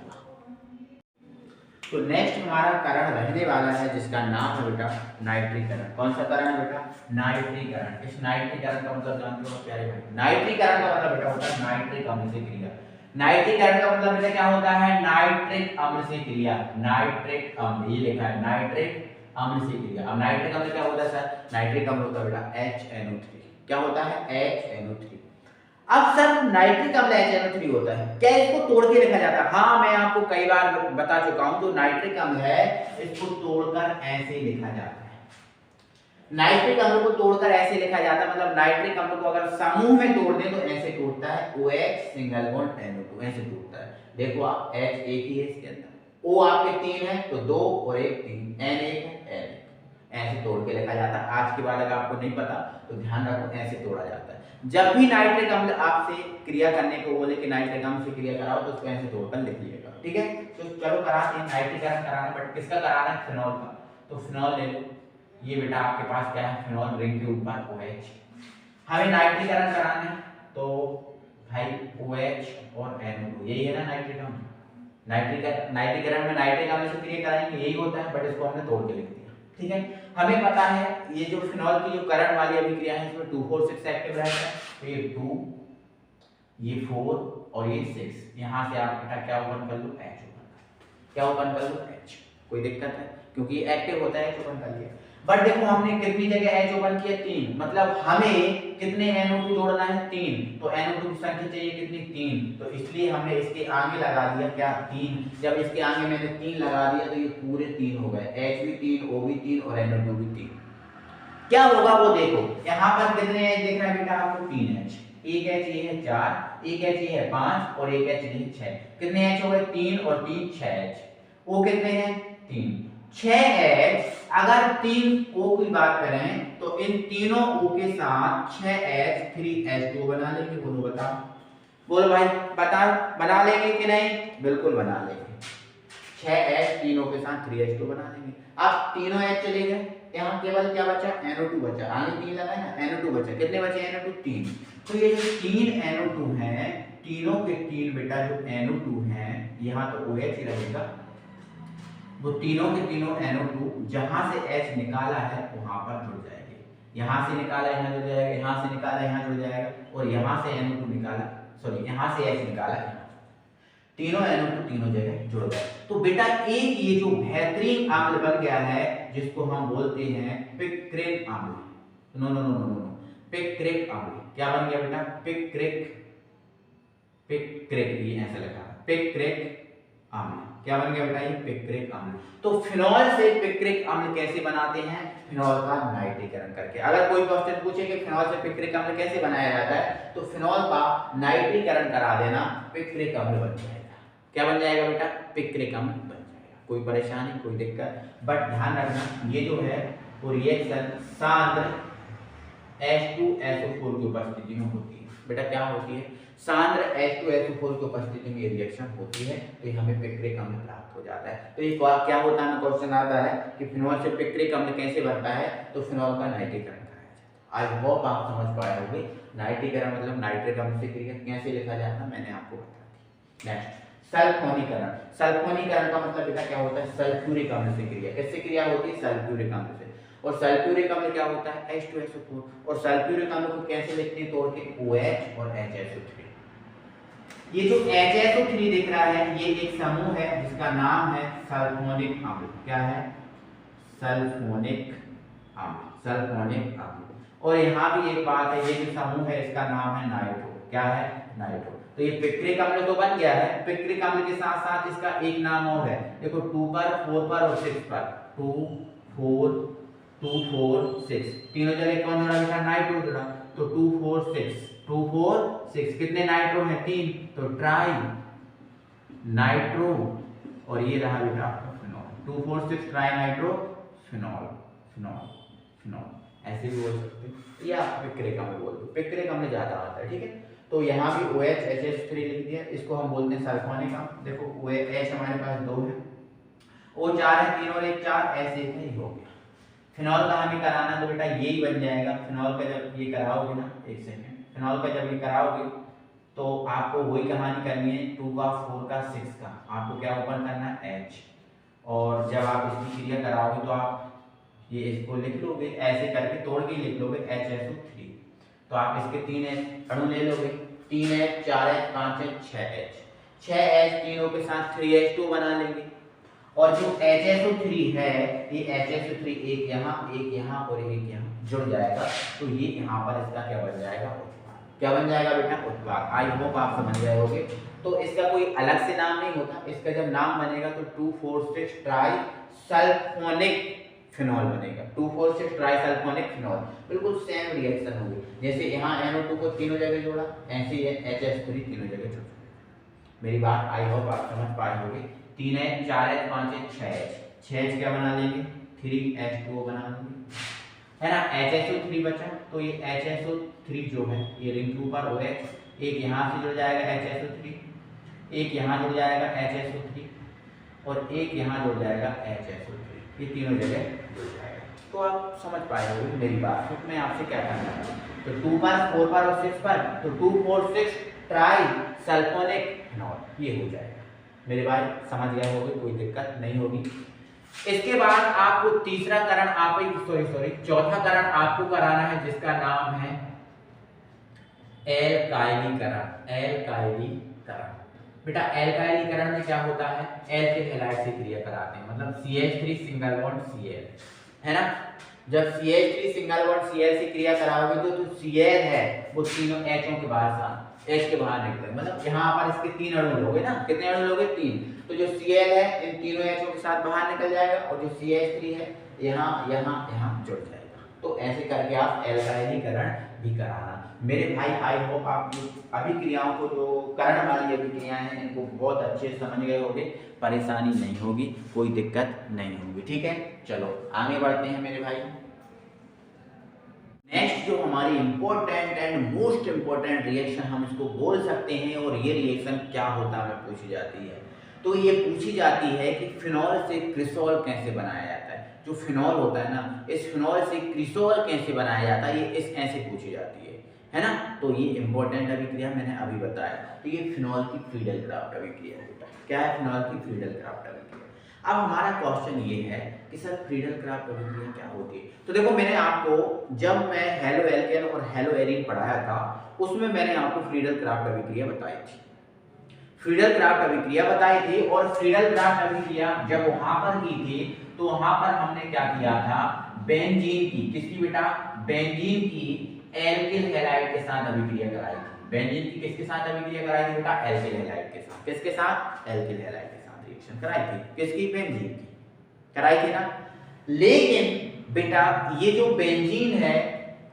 A: तो नेक्स्ट हमारा करण रहने वाला है जिसका नाम है बेटा नाइट्रीकरण। कौन सा करण है बेटा? नाइट्रीकरण। इस नाइट्रीकरण का मतलब जानते हो प्यारे भाई? नाइट्रीकरण का मतलब बेटा होता है नाइट्रिक अम्ल से क्रिया। नाइट्रीकरण का मतलब बेटा क्या होता है? नाइट्रिक अम्ल से क्रिया। नाइट्रिक अम्ल, ये लिखा है नाइट्रिक अम्ल से क्रिया। अब नाइट्रिक अम्ल क्या होता है सर? नाइट्रिक अम्ल होता है बेटा HNO3। क्या होता है? HNO3। अब सर नाइट्रिक अम्ल HNO3 होता है, क्या इसको तोड़ के लिखा जाता है? हाँ, मैं आपको कई बार बता चुका हूं, जो नाइट्रिक अम्ल है इसको तोड़कर ऐसे लिखा जाता है। नाइट्रिक अम्ल को तोड़कर ऐसे लिखा जाता है, मतलब नाइट्रिक अम्ल को अगर समूह में तोड़ दें तो ऐसे टूटता है, OH सिंगल बॉन्ड NO2 ऐसे टूटता है। देखो आप H एक ही है इसके अंदर, O आपके 3 है तो 2 और 1 3, N 1 है N ऐसे तोड़ के लिखा जाता है। आज के बाद अगर आपको नहीं पता तो ध्यान रखो, ऐसे तोड़ा जाता है। जब भी नाइट्रिक अम्ल आपसे क्रिया करने को बोले कि नाइट्रिक अम्ल से क्रिया कराओ तो उसको ऐसे तोड़कर लिख लीजिएगा, ठीक है। तो चलो कराते हैं नाइट्रीकरण कराना, बट किसका कराना है? फिनॉल का। तो फिनॉल ले लो, ये बेटा आपके पास क्या है? फिनॉल रिंग के ऊपर OH। हमें नाइट्रीकरण कराना है तो भाई OH और NO2, यही है ना नाइट्रिक अम्ल। नाइट्रीकरण में नाइट्रिक अम्ल से क्रिया कराएंगे, यही होता है, बट इसको हमने तोड़ के लिख दिया। ठीक है, हमें पता है ये जो फिनॉल की जो करंट वाली अभिक्रिया है इसमें 2,4,6 एक्टिव रहता है, तो ये 2 ये 4 और ये 6, यहाँ से आप बेटा क्या ओपन कर लो, H ओपन, क्या ओपन कर लो, H। कोई दिक्कत है क्योंकि ये एक्टिव होता है, H ओपन कर लिया। बट देखो हमने कितनी जगह H ओपन किया, 3, मतलब हमें कितने NO2 जोड़ना है, 3, तो NO2 की संख्या चाहिए कितनी, 3, तो इसलिए हमने इसके आगे लगा दिया क्या, 3। जब इसके आगे मैंने 3 लगा दिया तो ये पूरे 3 हो गए, H भी 3, O भी 3 और NO2 भी 3। क्या होगा वो देखो, यहाँ पर कितने H देख रहा है बेटा आपको, 3 H, एक H ये है 4, एक H ये है 5 और एक H ये है 6, कितने H हो गए, 3 और 3 6 H, O कितने हैं, 3, 6H। अगर 3 O की बात करें तो इन तीनों O के साथ 6H 3H2 बना लेंगे, बोलो बताओ, बोलो भाई बताओ, बना लेंगे कि नहीं, बिल्कुल बना लेंगे, 6H तीनों के साथ 3H2 बना लेंगे। अब तीनों H चले गए, यहाँ केवल क्या बचा, NO2 बचा, आगे 3 लगा है ना, NO2 बचा, कितने बचे NO2, 3, तो ये जो 3 NO2 हैं, तीनों के 3 बेटा जो NO2 हैं, यहाँ तो OH ही रहेगा, वो तीनों के तीनों NO2 जहां से H निकाला है वहां पर जुड़ जाएंगे, यहाँ से निकाला यहाँ जुड़ जाएगा, यहाँ से निकाला यहाँ जुड़ जाएगा, और यहाँ से NO2 निकाला, सॉरी यहाँ से H निकाला यहाँ, तीनों NO2 तीनों जगह जुड़ गए। तो बेटा एक ये जो बेहतरीन अम्ल बन गया है जिसको हम बोलते हैं पिक्रिक अम्ल, no no no no no, picric अम्ल, क्या बन गया बेटा, पिक्रिक, पिक्रिक, ये ऐसा लिखा है, पिक्रिक अम्ल, क्या बन गया बेटा, ये पिक्रिक अम्ल। तो फिनॉल से पिक्रिक अम्ल कैसे बनाते हैं, फिनॉल का नाइट्रीकरण करके। अगर कोई क्वेश्चन पूछे कि फिनॉल से पिक्रिक अम्ल कैसे बनाया जाता है, तो फिनॉल का नाइट्रीकरण करा देना, पिक्रिक अम्ल बन जाएगा। क्या बन जाएगा बेटा, पिक्रिक अम्ल बन जाएगा, कोई परेशानी कोई दिक्कत, बट ध्यान रखना ये जो है वो रिएक्शन सांद्र H2SO4 की उपस्थिति में होती है। बेटा क्या होती है, सांद्र H2SO4 की उपस्थिति में ये रिएक्शन होती है, तो हमें पिक्रिक अम्ल प्राप्त हो जाता है। तो ये क्या होता है, क्वेश्चन आता है कि फिनॉल से पिक्रिक अम्ल कैसे बनता है, तो फिनॉल का नाइट्रीकरण कराया जाता है। आई होप आप समझ पाए होंगे, नाइट्रीकरण मतलब नाइट्रिक अम्ल से क्रिया कैसे लिखा जाता है मैंने आपको बता दी। नेक्स्ट सल्फोनीकरण, सल्फोनीकरण का मतलब बेटा क्या होता है, सल्फ्यूरिक अम्ल से क्रिया, किससे क्रिया होती है, सल्फ्यूरिक अम्ल से। और सल्फ्यूरिक अम्ल क्या होता है, H2SO4, और सल्फ्यूरिक अम्ल को कैसे लिखते हैं, तोड़ के OH और HSO3। ये जो HSO3 दिख रहा है ये एक समूह है जिसका नाम है सल्फोनिक अम्ल, क्या है, सल्फोनिक अम्ल, सल्फोनिक अम्ल। और यहाँ भी एक बात है, ये जो समूह है इसका नाम है नाइट्रो, क्या है, नाइट्रो। तो ये पिक्रिक अम्ल तो बन गया है, पिक्रिक अम्ल के साथ साथ इसका एक नाम और है, देखो 2 पर 4 पर और 6 पर, 2 4 2 4 6, तीनों जगह कौन जुड़ा बेटा, नाइट्रो जुड़ा, तो 2 4 6, 2 4 6, कितने नाइट्रो हैं, 3, तो ट्राई नाइट्रो, और ये रहा बेटा आपका phenol, 2 4 6 tri nitro phenol, phenol, phenol, ऐसे भी बोल सकते हैं, या पिक्रिक अम्ल बोल दो, पिक्रिक अम्ल ज्यादा आता है, ठीक है। तो यहाँ भी OH HH3 लिख दिया, इसको हम बोलते हैं सल्फोनिक अम्ल। देखो OH हमारे पास 2 है, O 4 है, 3 और 1 4, ऐसे ही हो गया। फिनॉल का हमें कराना तो बेटा यही बन जाएगा, फिनॉल का जब ये कराओगे ना, एक सेकंड, फिनॉल का जब ये कराओगे तो आपको वही कहानी करनी है, 2 का 4 का 6 का, आपको क्या ओपन करना है, H, और जब आप इसकी क्रिया कराओगे तो आप ये इसको लिख लोगे, ऐसे करके तोड़ के लिख लोगे HSO3, तो आप इसके 3 अणु ले लोगे, 3H 4H 5H 6H, 6H तीनों के साथ 3H2 बना लेंगे, और जो HSO3 है ये HSO3 एक यहाँ और एक यहाँ जुड़ जाएगा, तो ये यहाँ पर इसका क्या बन जाएगा, उत्पाद, क्या बन जाएगा बेटा, उत्पाद। आई होप आप समझ गए होंगे। तो इसका कोई अलग से नाम नहीं होता, इसका जब नाम बनेगा तो 2,4,6 ट्राई सल्फोनिक फिनॉल बनेगा, 2,4,6 ट्राई सल्फोनिक फिनॉल, बिल्कुल सेम रिएक्शन होगी, जैसे यहाँ NO2 को तीनों जगह जोड़ा, ऐसे ही HH3 तीनों जगह जोड़ा। मेरी बात आई होप आप समझ पाए होंगे। 3H 4H 5H 6H, 6H क्या बना लेंगे, 3H2O बना लेंगे, है ना। HSO3 बचा, तो ये HSO3 जो है ये रिंग 2 पर OH, एक यहाँ से जुड़ जाएगा HSO3, एक यहाँ जुड़ जाएगा HSO3, और एक यहाँ जुड़ जाएगा HSO3, ये तीनों जगह जुड़ जाएगा। तो आप समझ पाए होंगे मेरी बात। तो मैं आपसे क्या करना है, तो 2 पर 4 पर और 6 पर, तो 2 4 6 ट्राई सल्फोनिक फिनॉल, ये हो जाएगा। मेरे भाई समझ गए होंगे, कोई दिक्कत नहीं होगी। इसके बाद आपको तीसरा करण चौथा करण आपको कराना है जिसका नाम है एल्काइलीकरण। एल्काइलीकरण बेटा एल्काइलीकरण में क्या होता है, एल्किल हैलाइड से क्रिया कराते हैं, मतलब CH3 सिंगल बॉन्ड Cl है ना। जब CH3 सिंगल बॉन्ड Cl से क्रिया कराओगे तो जो Cl है वो तीनों Hओं के बाहर H के बाहर निकले, मतलब यहाँ पर इसके 3 अणु लोगे ना, कितने अणु लोगे 3, तो जो Cl है इन तीनों Hओं के साथ बाहर निकल जाएगा और जो CH3 है यहाँ यहाँ यहाँ जुड़ जाएगा। तो ऐसे करके आप एल्काइलीकरण भी कराना। मेरे भाई आई होप आप अभिक्रियाओं को, जो करण वाली अभिक्रियाएं हैं, इनको बहुत अच्छे से समझ गए होंगे, परेशानी नहीं होगी, कोई दिक्कत नहीं होगी। ठीक है, चलो आगे बढ़ते हैं मेरे भाई। नेक्स्ट जो हमारी important and most important reaction हम इसको बोल सकते हैं, और ये रिएक्शन क्या होता है पूछी जाती है, तो ये पूछी जाती है कि फिनॉल से क्रिसॉल कैसे बनाया जाता है। जो फिनॉल होता है ना, इस फिनॉल से क्रिसॉल कैसे बनाया जाता है, ये इस ऐसे पूछी जाती है ना। तो ये इंपॉर्टेंट अभिक्रिया मैंने अभी बताया। तो ये फिनॉल की फ्रीडल-क्राफ्ट अभिक्रिया होता है। क्या है फिनॉल की फ्रीडल-क्राफ्ट अभिक्रिया। अब हमारा क्वेश्चन ये है कि सर फ्रीडल-क्राफ्ट अभिक्रिया क्या होती है। तो देखो मैंने आपको, जब मैं हेलो एल्केन और हेलो एरीन पढ़ाया था, उसमें मैंने आपको फ्रीडल-क्राफ्ट अभिक्रिया बताई थी, फ्रीडल-क्राफ्ट अभिक्रिया बताई थी। और फ्रीडल-क्राफ्ट अभिक्रिया जब वहां पर की थी, तो वहां पर हमने क्या किया था, बेंजीन की, किसकी बेटा, बेंजीन की एल्किल हैलाइड के साथ अभिक्रिया कराई थी। बेंजीन की किसके साथ अभिक्रिया कराई थी बेटा, एल्किल हैलाइड के साथ। किसके साथ, एल्किल हैलाइड के साथ रिएक्शन कराई थी। किसकी, बेंजीन की कराई थी ना। लेकिन बेटा ये जो बेंजीन है,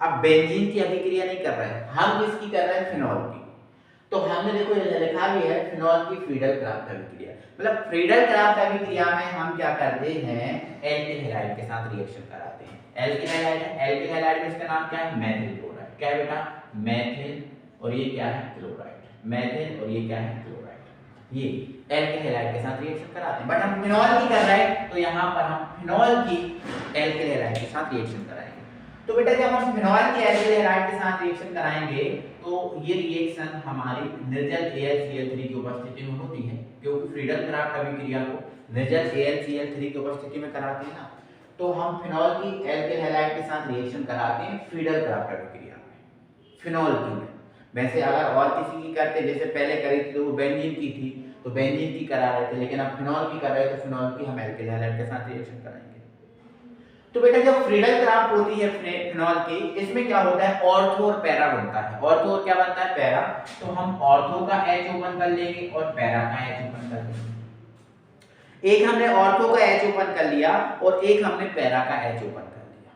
A: अब बेंजीन की अभिक्रिया नहीं कर रहे हैं हम, किसकी कर रहे हैं, फिनॉल की। तो हमने देखो लिखा भी है फिनॉल की फ्रीडल-क्राफ्ट अभिक्रिया, मतलब फ्रीडल-क्राफ्ट अभिक्रिया में हम क्या करते हैं, एल्किल हैलाइड के साथ रिएक्शन कराते हैं। एल्किल हैलाइड है, एल्किल हैलाइड में इसका नाम क्या है, मेथिल क्लोराइड। क्या है बेटा, मेथिल, और ये क्या है, क्लोराइड। मेथिल और ये क्या है, क्लोराइड। ये एल्किल हैलाइड के साथ रिएक्शन कराते हैं। बट हम फिनॉल की कर रहे हैं, तो यहाँ पर हम फिनॉल की एल्किल हैलाइड के साथ रिएक्शन कराएंगे। तो बेटा जब हम फिनॉल की एल्किल हैलाइड के साथ रिएक्शन कराएंगे, तो ये रिएक्शन हमारी निर्जल AlCl3 की उपस्थिति में होती है, क्योंकि फ्रीडल-क्राफ्ट अभिक्रिया को निर्जल AlCl3 की उपस्थिति में कराते हैं ना। तो हम फिनॉल की एल्किल हैलाइड के साथ रिएक्शन कराते हैं फ्रीडल-क्राफ्ट अभिक्रिया में, फिनॉल की में। वैसे अगर और किसी की करते, जैसे पहले करी थी तो वो बेंजीन की थी, तो बेंजीन की करा रहे थे, लेकिन अब फिनॉल की कर रहे हैं, तो फिनॉल की हम एल्किल हैलाइड के साथ रिएक्शन कराएंगे। तो बेटा जब फ्रीडल-क्राफ्ट होती है फिनॉल की, इसमें क्या होता है, ऑर्थो और पैरा बनता है। ऑर्थो और क्या बनता है, पैरा। तो हम ऑर्थो का H ओपन कर लेंगे और पैरा का H ओपन कर लेंगे। एक हमने ऑर्थो का H ओपन कर लिया और एक हमने पैरा का H ओपन कर लिया,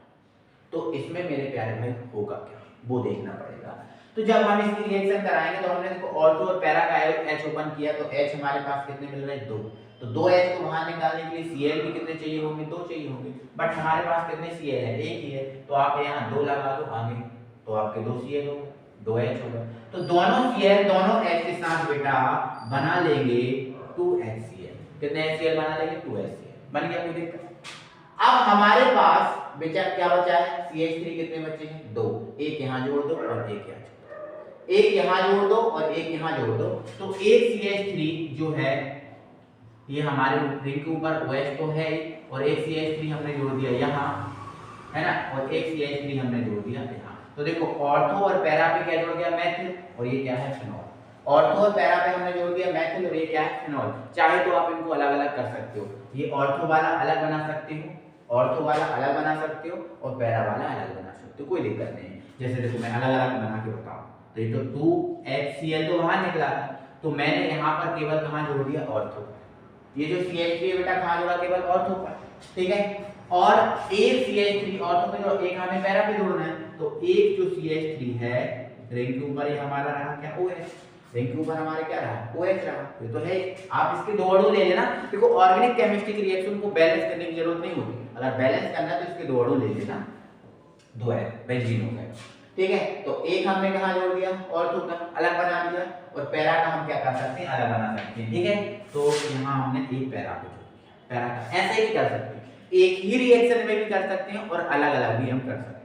A: तो इसमें मेरे प्यारे भाई होगा क्या, वो देखना पड़ेगा। तो जब हम इसकी रिएक्शन कराएंगे, तो हमने देखो ऑर्थो और पैरा का H ओपन किया, तो H हमारे पास कितने मिल रहे हैं, 2। तो 2 H को बाहर निकालने के लिए Cl भी कितने चाहिए होंगे, 2 चाहिए होंगे। बट हमारे पास कितने Cl है, एक ही है, तो आप यहाँ 2 लगा दो आगे, तो आपके 2 Cl हो गए, 2 H हो गए। तो दोनों Cl दोनों H के साथ बेटा बना लेंगे 2HCl। कितने HCl बना लेंगे, 2HCl बन गया, कोई दिक्कत। अब हमारे पास बेटा क्या बचा है, CH3 कितने बचे हैं, 2। एक यहाँ जोड़ दो और एक यहाँ जोड़ दो, एक यहाँ जोड़ दो और एक यहाँ जोड़ दो। तो एक CH3 जो है ये हमारे रिंग के ऊपर OH तो है, और एक CH3 हमने जोड़ दिया यहाँ, है ना, और एक CH3 हमने जोड़ दिया यहाँ। तो देखो ऑर्थो और पैरा पे क्या जोड़ गया, मेथिल, और ये क्या है, फिनॉल। ऑर्थो और पैरा पे हमने जोड़ दिया मेथिल, और ये क्या है, फिनॉल। चाहे तो आप इनको अलग अलग कर सकते हो, ये ऑर्थो वाला अलग बना सकते हो, ऑर्थो वाला अलग बना सकते हो, और पैरा वाला अलग बना सकते हो, कोई दिक्कत नहीं है। जैसे देखो मैं अलग अलग बना के बताऊं, तो ये तो 2HCl तो बाहर निकला था, तो मैंने यहाँ पर केवल कहाँ जोड़ दिया, ऑर्थो। ये जो CH3 बेटा कहाँ जोड़ा, केवल ऑर्थो पर, ठीक है। और एक CH3 ऑर्थो पे, जो एक हमें पैरा पे जोड़ना है, तो एक जो CH3 है रिंग के ऊपर, ये हमारा रहा क्या, OH। रिंग के ऊपर हमारे क्या रहा, OH रहा, ये तो है। आप इसके 2 अणु ले लेना। देखो ऑर्गेनिक केमिस्ट्री की रिएक्शन को बैलेंस करने की जरूरत नहीं होती, अगर बैलेंस करना है तो इसके 2 अणु ले लेना, 2 है बेंजीन हो गया, ठीक है। तो एक हमने कहाँ जोड़ दिया, ऑर्थो का अलग बना दिया, और पैरा का हम क्या कर सकते हैं, अलग बना सकते हैं, ठीक है। तो यहाँ हमने एक पैरा को जोड़ दिया, पैरा का ऐसे ही कर सकते हैं, एक ही रिएक्शन में भी कर सकते हैं और अलग अलग भी हम कर सकते हैं।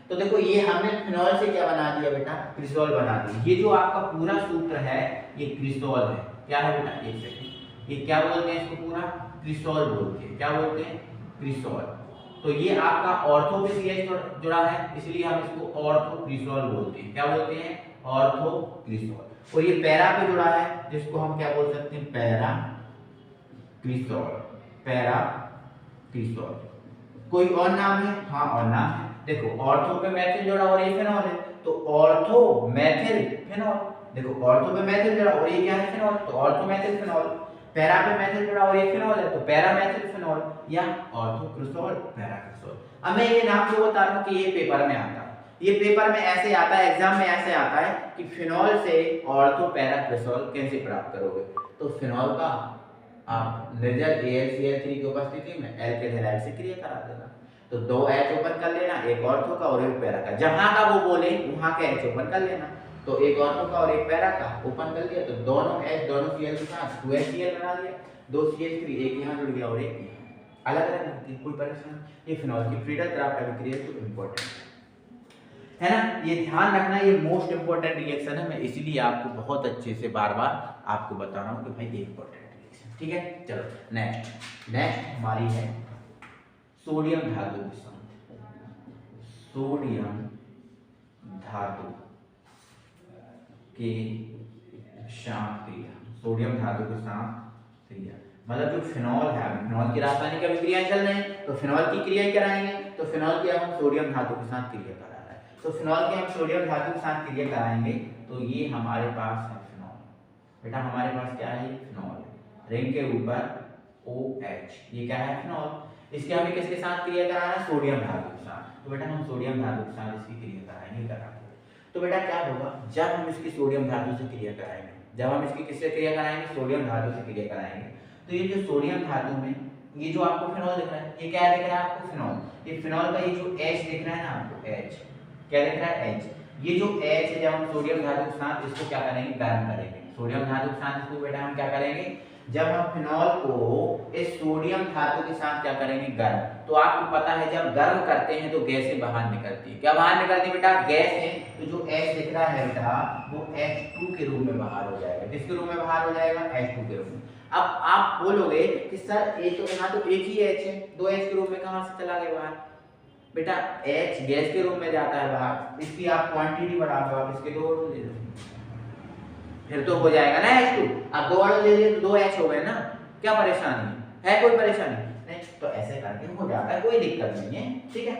A: तो देखो ये हमने फिनॉल से क्या बना दिया बेटा, क्रिसॉल बना दिया। ये जो आपका पूरा सूत्र है ये क्रिसॉल है, क्या है बेटा, एक सेकंड, ये क्या बोलते हैं इसको, पूरा क्रिसॉल बोलते हैं। क्या बोलते हैं? क्रिसॉल। तो ये आपका ऑर्थो पे सीएच जुड़ा है, इसलिए हम इसको ऑर्थो क्रिसॉल बोलते हैं। क्या बोलते हैं? ऑर्थो क्रिसॉल। और ये पैरा पे जुड़ा है, जिसको हम क्या बोल सकते हैं? पैरा क्रिसॉल। पैरा क्रिसॉल। कोई और नाम है? हाँ और नाम है। देखो ऑर्थो पे मेथिल जुड़ा और ये फिनॉल है, तो ऑर्थो मेथिल फिनॉल। देखो ऑर्थो पे मेथिल जुड़ा और ये क्या है? फिनॉल, तो ऑर्थो मेथिल फिनॉल। पैरा पे मेथिल जुड़ा और ये फिनॉल है, तो पैरा मेथिल फिनॉल या ऑर्थो क्रिसॉल, पैरा क्रिसॉल। अब मैं ये नाम क्यों बता रहा हूँ कि ये पेपर में आता है। ये पेपर में ऐसे आता है, एग्जाम में ऐसे आता है कि फिनॉल से ऑर्थो पैरा क्रिसॉल कैसे प्राप्त करोगे। तो फिनॉल का आप निर्जल AlCl3 की उपस्थिति में एल्किल हैलाइड से क्रिया करा देना। तो 2 H ओपन कर लेना, एक ऑर्थो का और एक पैरा का। जहां का वो बोले वहां का H ओपन कर लेना। तो एक ऑर्थो का और एक पैरा का ओपन कर लिया, तो दोनों H दोनों Cl के साथ 2HCl बना लिया। 2 CH3 एक यहां जुड़ गया और एक यहां, अलग अलग नहीं, कोई परेशानी। ये फिनॉल की फ्रीडल क्राफ्ट अभिक्रिया तो इंपॉर्टेंट है ना, ये ध्यान रखना, ये मोस्ट इंपॉर्टेंट रिएक्शन है। मैं इसीलिए आपको बहुत अच्छे से बार बार आपको बता रहा हूँ कि भाई ये इंपॉर्टेंट रिएक्शन। ठीक है, चलो नेक्स्ट हमारी है सोडियम धातु के साथ। सोडियम धातु के साथ क्रिया। सोडियम धातु के साथ क्रिया मतलब जो फिनॉल है, फिनॉल की रासायनिक अभिक्रियाएं चल रही हैं, तो फिनॉल की क्रिया कराएंगे। तो फिनॉल की हम सोडियम धातु के साथ क्रिया करा रहे हैं, तो फिनॉल की हम सोडियम धातु के साथ क्रिया कराएंगे। तो ये हमारे पास है फिनॉल। बेटा हमारे पास क्या है? फिनॉल। रिंग के ऊपर OH, ये क्या है? फिनॉल। इसके हमें किसके साथ क्रिया कराना है? सोडियम धातु के साथ। तो बेटा हम सोडियम धातु के साथ इसकी क्रिया कराएंगे, कराएंगे। तो बेटा क्या होगा जब हम इसकी सोडियम धातु से क्रिया कराएंगे? जब हम इसकी किससे क्रिया कराएंगे? सोडियम धातु से क्रिया कराएंगे। तो ये जो सोडियम धातु में ये जो आपको फिनॉल दिख रहा है, ये क्या दिख रहा है आपको? फिनॉल। ये फिनॉल का ये जो H दिख रहा है ना आपको, H क्या दिख रहा है? H। ये जो H है, जब हम सोडियम धातु के साथ इसको क्या करेंगे? गर्म करेंगे। सोडियम धातु के साथ इसको बेटा हम क्या करेंगे? जब हम फिनॉल को इस सोडियम धातु के साथ क्या करेंगे? गर्म। तो आपको पता है जब गर्म करते हैं तो गैसें बाहर निकलती है। क्या बाहर निकलती है बेटा? गैस है। तो जो H दिख रहा है बेटा वो H2 के रूप में बाहर हो जाएगा। किसके रूप में बाहर हो जाएगा? H2 के रूप में। अब आप बोलोगे कि सर ये तो यहाँ तो एक ही H है, 2 H के रूप में कहाँ से चला गया बाहर? बेटा H गैस के रूप में जाता है बाहर, इसकी आप क्वांटिटी बढ़ा दो, आप इसके 2 अणु ले लो, फिर तो हो जाएगा ना H2। आप 2 अणु ले लिए तो 2 H हो गए ना, क्या परेशानी है? कोई परेशानी नहीं, तो ऐसे करके हो जाता है, कोई दिक्कत नहीं है। ठीक है,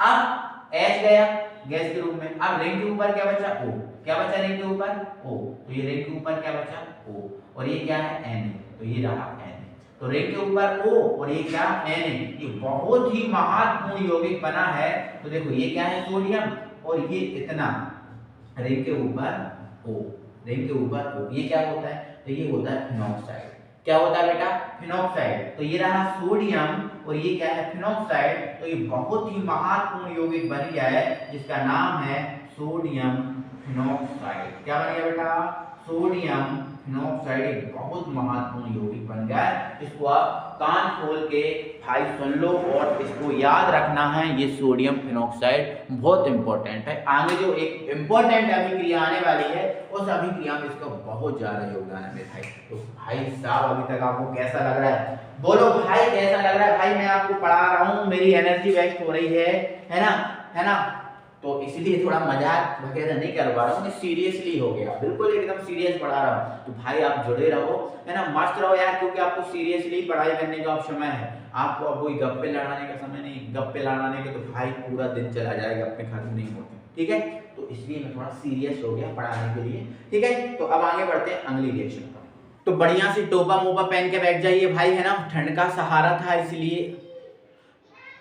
A: अब H गया गैस के रूप में। अब रिंग के ऊपर क्या बचा? O। क्या बचा रिंग के ऊपर? O। तो ये रिंग के ऊपर क्या बचा? O। और ये क्या है? Na। तो ये रहा Na। तो रिंग के ऊपर O और ये क्या? Na। ये बहुत ही महत्वपूर्ण यौगिक बना है। तो देखो ये क्या है? सोडियम, और ये इतना रिंग के ऊपर O, रिंग के ऊपर O, ये क्या होता है? तो ये होता है फिनॉक्साइड। क्या होता है बेटा? फिनॉक्साइड। तो ये रहा सोडियम और ये क्या है? फिनॉक्साइड। तो ये बहुत ही महत्वपूर्ण यौगिक बन गया है जिसका नाम है सोडियम फिनॉक्साइड। क्या बन गया बेटा? सोडियम फिनॉक्साइड एक बहुत महत्वपूर्ण यौगिक बन गया है। इसको आप कान खोल के भाई सुन लो और इसको याद रखना है। ये सोडियम फिनॉक्साइड बहुत इंपॉर्टेंट है। आगे जो एक इंपॉर्टेंट अभिक्रिया आने वाली है उस अभिक्रिया में इसका बहुत ज्यादा योगदान है मेरे भाई। तो भाई साहब अभी तक आपको कैसा लग रहा है? बोलो भाई कैसा लग रहा है? भाई मैं आपको पढ़ा रहा हूँ, मेरी एनर्जी वेस्ट हो रही है ना, है ना? तो इसलिए थोड़ा मजाक वगैरह नहीं करवा रहा हूँ, सीरियसली हो गया, बिल्कुल एकदम सीरियस पढ़ा रहा हूँ। तो भाई आप जुड़े रहो, है ना, मस्त रहो यार, क्योंकि आपको सीरियसली पढ़ाई करने का अब समय है। आपको अब कोई गप्पे लड़ाने का समय नहीं, गप्पे लड़ाने के तो भाई पूरा दिन चला जाएगा, अपने खत्म नहीं होते। ठीक है, तो इसलिए मैं थोड़ा सीरियस हो गया पढ़ाने के लिए। ठीक है, तो अब आगे बढ़ते हैं अगली रिएक्शन पर। तो बढ़िया से टोपा मोपा पहन के बैठ जाइए भाई, है ना, ठंड का सहारा था इसलिए।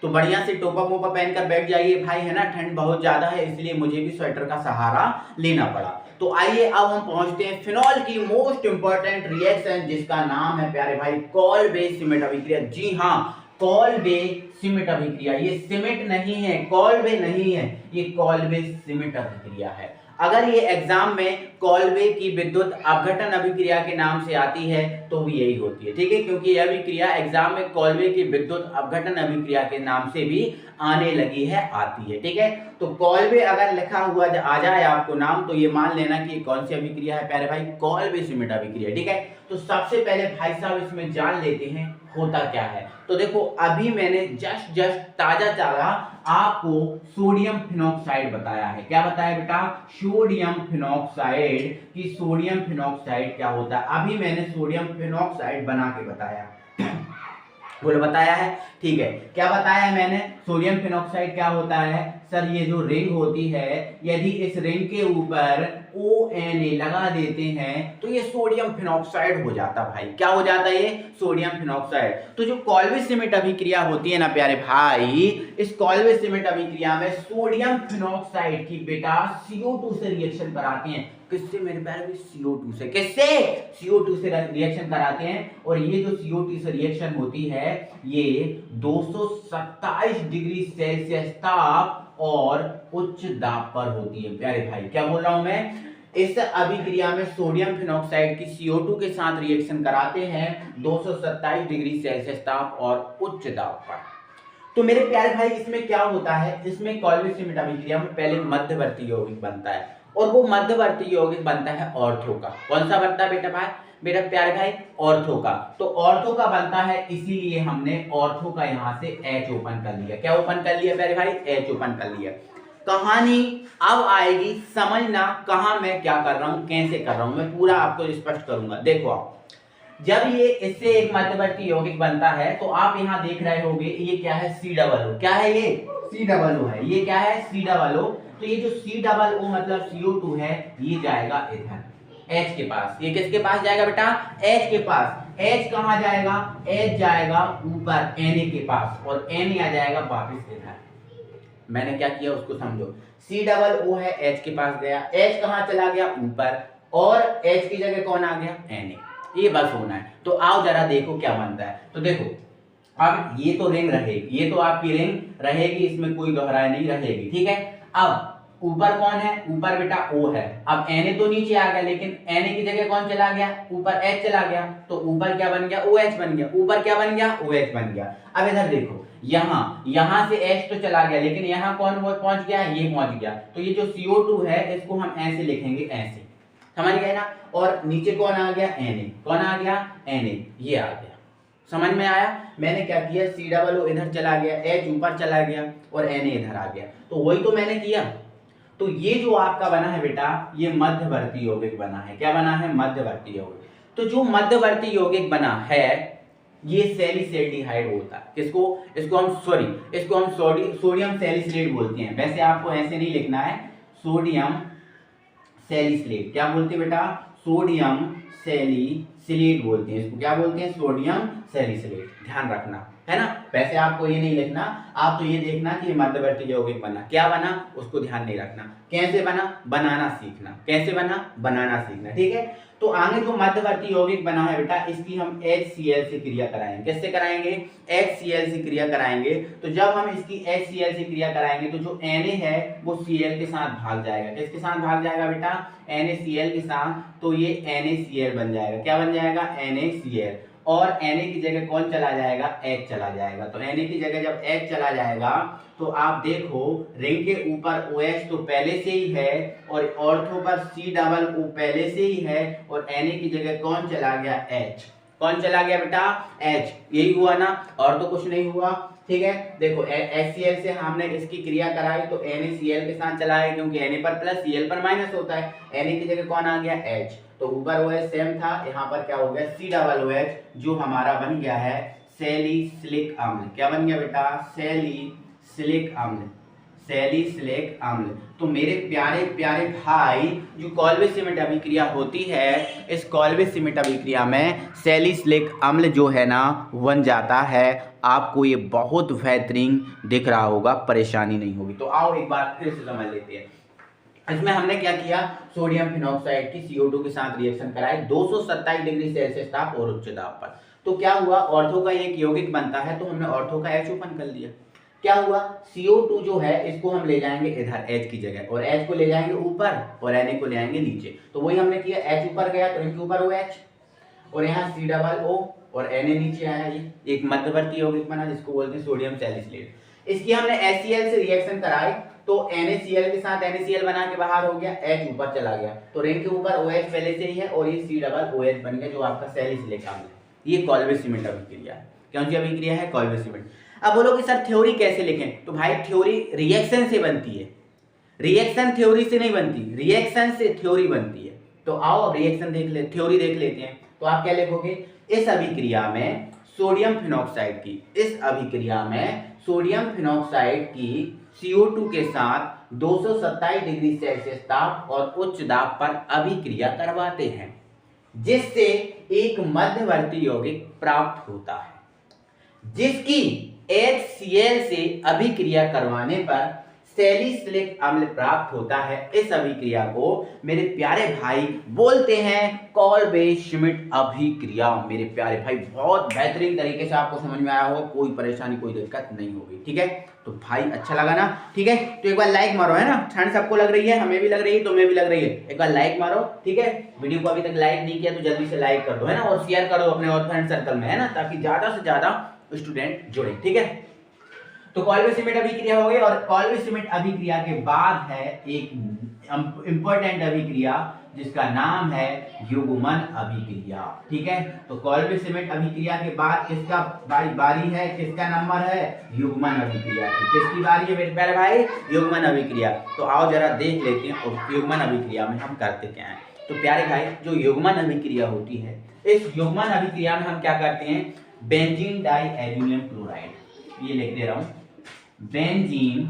A: तो बढ़िया से टोपा मोपा पहनकर बैठ जाइए भाई, है ना, ठंड बहुत ज्यादा है इसलिए मुझे भी स्वेटर का सहारा लेना पड़ा। तो आइए अब हम पहुंचते हैं फिनॉल की मोस्ट इंपॉर्टेंट रिएक्शन जिसका नाम है प्यारे भाई कॉल-बेक सिमेट अभिक्रिया। जी हाँ, कॉल-बेक सिमेट अभिक्रिया। ये सिमेट नहीं है, कॉल-बेक नहीं है, ये कॉल-बेक सिमेट अभिक्रिया है। अगर ये एग्जाम में कॉल-बेक की विद्युत अपघटन अभिक्रिया के नाम से आती है तो भी यही होती है। ठीक है, क्योंकि यह अभिक्रिया एग्जाम में कॉल-बेक की विद्युत अपघटन अभिक्रिया के नाम से भी आने लगी है, आती है। ठीक है, तो कॉल-बेक अगर लिखा हुआ आ जाए आपको नाम तो ये मान लेना कि ये कौन सी अभिक्रिया है प्यारे भाई? कॉल-बेक सिमेट अभिक्रिया। ठीक है, तो सबसे पहले भाई साहब इसमें जान लेते हैं होता क्या है। तो देखो अभी मैंने जस्ट ताजा आपको सोडियम फिनॉक्साइड बताया है। क्या बताया बेटा? Sodium phenoxide. कि सोडियम फिनॉक्साइड क्या होता है, अभी मैंने सोडियम फिनॉक्साइड बना के बताया। बोलो बताया है, ठीक है। क्या बताया है मैंने? सोडियम फिनॉक्साइड क्या होता है सर? ये जो रिंग होती है, यदि इस रिंग के ऊपर ONA लगा देते हैं तो ये सोडियम फिनॉक्साइड हो जाता भाई। क्या हो जाता है? ये सोडियम फिनॉक्साइड। तो जो कॉल्वे सिमेट अभिक्रिया होती है ना प्यारे भाई, इस कॉल्वे सिमेट अभिक्रिया में सोडियम फिनॉक्साइड की बेटा CO2 से रिएक्शन कराते हैं। किससे मेरे प्यारे भाई? CO2 से। किससे? CO2 से रिएक्शन कराते हैं। और ये जो CO2 से रिएक्शन होती है ये 227 डिग्री सेल्सियस ताप और उच्च दाब पर होती है प्यारे भाई। क्या बोल रहा हूं मैं? इस अभिक्रिया में सोडियम फिनॉक्साइड की CO2 के साथ रिएक्शन कराते हैं 227 डिग्री सेल्सियस ताप और उच्च दाब पर। तो मेरे प्यारे भाई इसमें क्या होता है? इसमें कॉल्वे सिमेट अभिक्रिया में पहले मध्यवर्ती यौगिक बनता है और वो मध्यवर्ती यौगिक बनता है ऑर्थो का। कौन सा बनता है बेटा भाई? मेरा प्यारे भाई ऑर्थो का। तो ऑर्थो का बनता है, इसीलिए हमने ऑर्थो का यहां से H ओपन कर लिया। क्या ओपन कर लिया प्यारे भाई? H ओपन कर लिया। कहानी अब आएगी, समझना कहां मैं क्या कर रहा हूं, कैसे कर रहा हूं, मैं पूरा आपको स्पष्ट करूंगा। देखो आप जब ये इससे एक मध्यवर्ती यौगिक बनता है तो आप यहां देख रहे होंगे ये क्या है? C+O। क्या है ये? C+O है। ये क्या है? C+O। तो ये जो C+O मतलब CO2 है, ये जाएगा इधर H के पास। ये किसके पास जाएगा बेटा? H के पास। H कहां जाएगा? H जाएगा ऊपर Na के पास और Na आ जाएगा वापस इधर। मैंने क्या किया उसको समझो। C+O है, H के पास गया, H कहां चला गया? ऊपर, और H की जगह कौन आ गया? Na। ये बस होना है। तो आओ जरा देखो क्या बनता है। तो देखो अब ये तो रिंग रहेगी, ये तो आपकी रिंग रहेगी, इसमें कोई दोहराई नहीं रहेगी, ठीक है। अब ऊपर कौन है? ऊपर बेटा O है। अब Na तो नीचे आ गया, लेकिन Na की जगह कौन चला गया? ऊपर H चला गया। तो ऊपर क्या बन गया? OH बन गया। ऊपर क्या बन गया? OH बन गया। अब इधर देखो, यहां से H तो चला गया, लेकिन यहाँ कौन पहुंच गया? ये पहुंच गया। तो ये जो CO2 है इसको हम ऐसे लिखेंगे, ऐसे, समझ गए ना। और नीचे कौन आ गया? Na। कौन आ गया? Na। ये आ गया। समझ में आया? मैंने क्या किया? C+O इधर चला गया, H ऊपर चला गया और Na इधर आ गया। तो वही तो मैंने किया। तो ये जो आपका बना है बेटा, ये मध्यवर्ती यौगिक बना है। क्या बना है? मध्यवर्ती यौगिक। तो जो मध्यवर्ती यौगिक बना है ये सैलिसिल्डिहाइड होता है। किसको? इसको हम सोडियम सैलिसिलेट बोलते हैं। वैसे आपको ऐसे नहीं लिखना है, सोडियम सैलिसिलेट। क्या बोलते हैं बेटा? सोडियम सैलिसिलेट बोलते हैं इसको। क्या बोलते हैं? Sodium salicylate. ध्यान रखना है ना। वैसे आपको ये नहीं लिखना, आप तो ये देखना कि मध्यवर्ती यौगिक बना। क्या बना उसको ध्यान नहीं रखना, कैसे बना बनाना सीखना। कैसे बना बनाना सीखना, ठीक है। तो आगे जो मध्यवर्ती यौगिक बना है बेटा, इसकी हम HCl से क्रिया कराएंगे। किससे कराएंगे? HCl से क्रिया कराएंगे। तो जब हम इसकी HCl से क्रिया कराएंगे तो जो Na है वो Cl के साथ भाग जाएगा। किसके साथ भाग जाएगा बेटा? NaCl के साथ। तो ये NaCl बन जाएगा। क्या बन जाएगा? NaCl। और Na की जगह कौन चला जाएगा? H चला जाएगा। तो Na की जगह जब H चला जाएगा तो आप देखो रिंग के ऊपर OH तो पहले से ही है और ऑर्थो पर C+O पहले से ही है और Na की जगह कौन चला गया? H। कौन चला गया बेटा? H। यही हुआ ना, और तो कुछ नहीं हुआ, ठीक है। देखो HCl से हमने इसकी क्रिया कराई तो NaCl के साथ चला है, क्योंकि Na पर प्लस Cl पर माइनस होता है। Na की जगह कौन आ गया? H। तो ऊपर OH सेम था, यहाँ पर क्या हो गया? C+OH, जो हमारा बन गया है सैलिसिलिक अम्ल। क्या बन गया बेटा? सैलिसिलिक अम्ल। सैलिसिलिक अम्ल। तो मेरे प्यारे प्यारे भाई, जो कॉल्वे सिमेट अभिक्रिया होती है, इस कॉल्वे सिमेट अभिक्रिया में सैलिसिलिक अम्ल जो है ना बन जाता है। आपको ये बहुत बेहतरीन दिख रहा होगा, परेशानी नहीं होगी। तो आओ एक बार फिर से समझ लेते हैं। इसमें हमने क्या किया? सोडियम फिनॉक्साइड की CO2 के साथ रिएक्शन कराए 227 डिग्री सेल्सियस ताप और उच्च दाब पर। तो क्या हुआ? ऑर्थो का एक यौगिक बनता है, तो हमने ऑर्थो का H ओपन कर लिया। क्या हुआ? CO2 जो है इसको हम ले जाएंगे इधर H की जगह, और H को ले जाएंगे ऊपर और Na को ले आएंगे नीचे। तो वही हमने किया, H ऊपर गया तो इनके ऊपर OH, और यहाँ C+O और Na नीचे आया। ये एक मध्यवर्ती यौगिक बना जिसको बोलते हैं सोडियम सैलिसिलेट। इसकी हमने HCl से रिएक्शन कराई तो NaCl के साथ NaCl बना के बाहर हो गया, H ऊपर चला गया, तो रिंग के ऊपर OH पहले से ही है और ये C OH बन गया जो आपका सैलिसिलिक अम्ल है। ये कॉल्वे सीमेंट अभिक्रिया है। कौन सी अभिक्रिया है? कॉल्वे सीमेंट। अब बोलो कि सर थ्योरी कैसे लिखें? तो भाई थ्योरी रिएक्शन से बनती है, रिएक्शन थ्योरी से नहीं बनती, रिएक्शन से थ्योरी बनती है। तो आओ अब रिएक्शन देख ले, थ्योरी देख लेते हैं। तो आप क्या लिखोगे? इस अभिक्रिया में सोडियम फिनॉक्साइड की, इस अभिक्रिया में सोडियम फिनॉक्साइड की CO2 के साथ 227 डिग्री सेल्सियस ताप और उच्च दाब पर अभिक्रिया करवाते हैं, जिससे एक मध्यवर्ती यौगिक प्राप्त होता है, जिसकी HCl से अभिक्रिया करवाने पर सैलिसिलिक अम्ल प्राप्त होता है। इस अभिक्रिया को मेरे प्यारे भाई बोलते हैं कॉल्वे सीमेंट अभिक्रिया। मेरे प्यारे भाई बहुत बेहतरीन तरीके से आपको समझ में आया होगा, कोई परेशानी कोई दिक्कत नहीं होगी, ठीक है? तो भाई अच्छा लगा ना? ठीक है, तो एक बार लाइक मारो, है ना? ठंड सबको लग रही है, हमें भी लग रही है, तुम्हें भी लग रही है, एक बार लाइक मारो, ठीक है? वीडियो को अभी तक लाइक नहीं किया तो जल्दी से लाइक कर दो, है ना? और शेयर कर दो अपने और फ्रेंड सर्कल में, है ना, ताकि ज्यादा से ज्यादा स्टूडेंट जुड़े, ठीक है? तो कॉल्वे सीमेंट अभिक्रिया हो गई, और कॉल्वे सीमेंट अभिक्रिया के बाद है एक इंपॉर्टेंट अभिक्रिया जिसका नाम है युग्मन अभिक्रिया, ठीक है? तो कॉल्वे सीमेंट अभिक्रिया के बाद इसका बारी है, किसका नंबर है? युग्मन अभिक्रिया की। किसकी बारी है मेरे प्यारे भाई? युग्मन अभिक्रिया। तो आओ जरा देख लेते हैं और युग्मन अभिक्रिया में हम करते क्या हैं। तो प्यारे भाई जो युग्मन अभिक्रिया होती है, इस युग्मन अभिक्रिया में हम क्या करते हैं? बेंजीन डाइएजोनियम क्लोराइड, ये लिख दे रहा हूं, benzene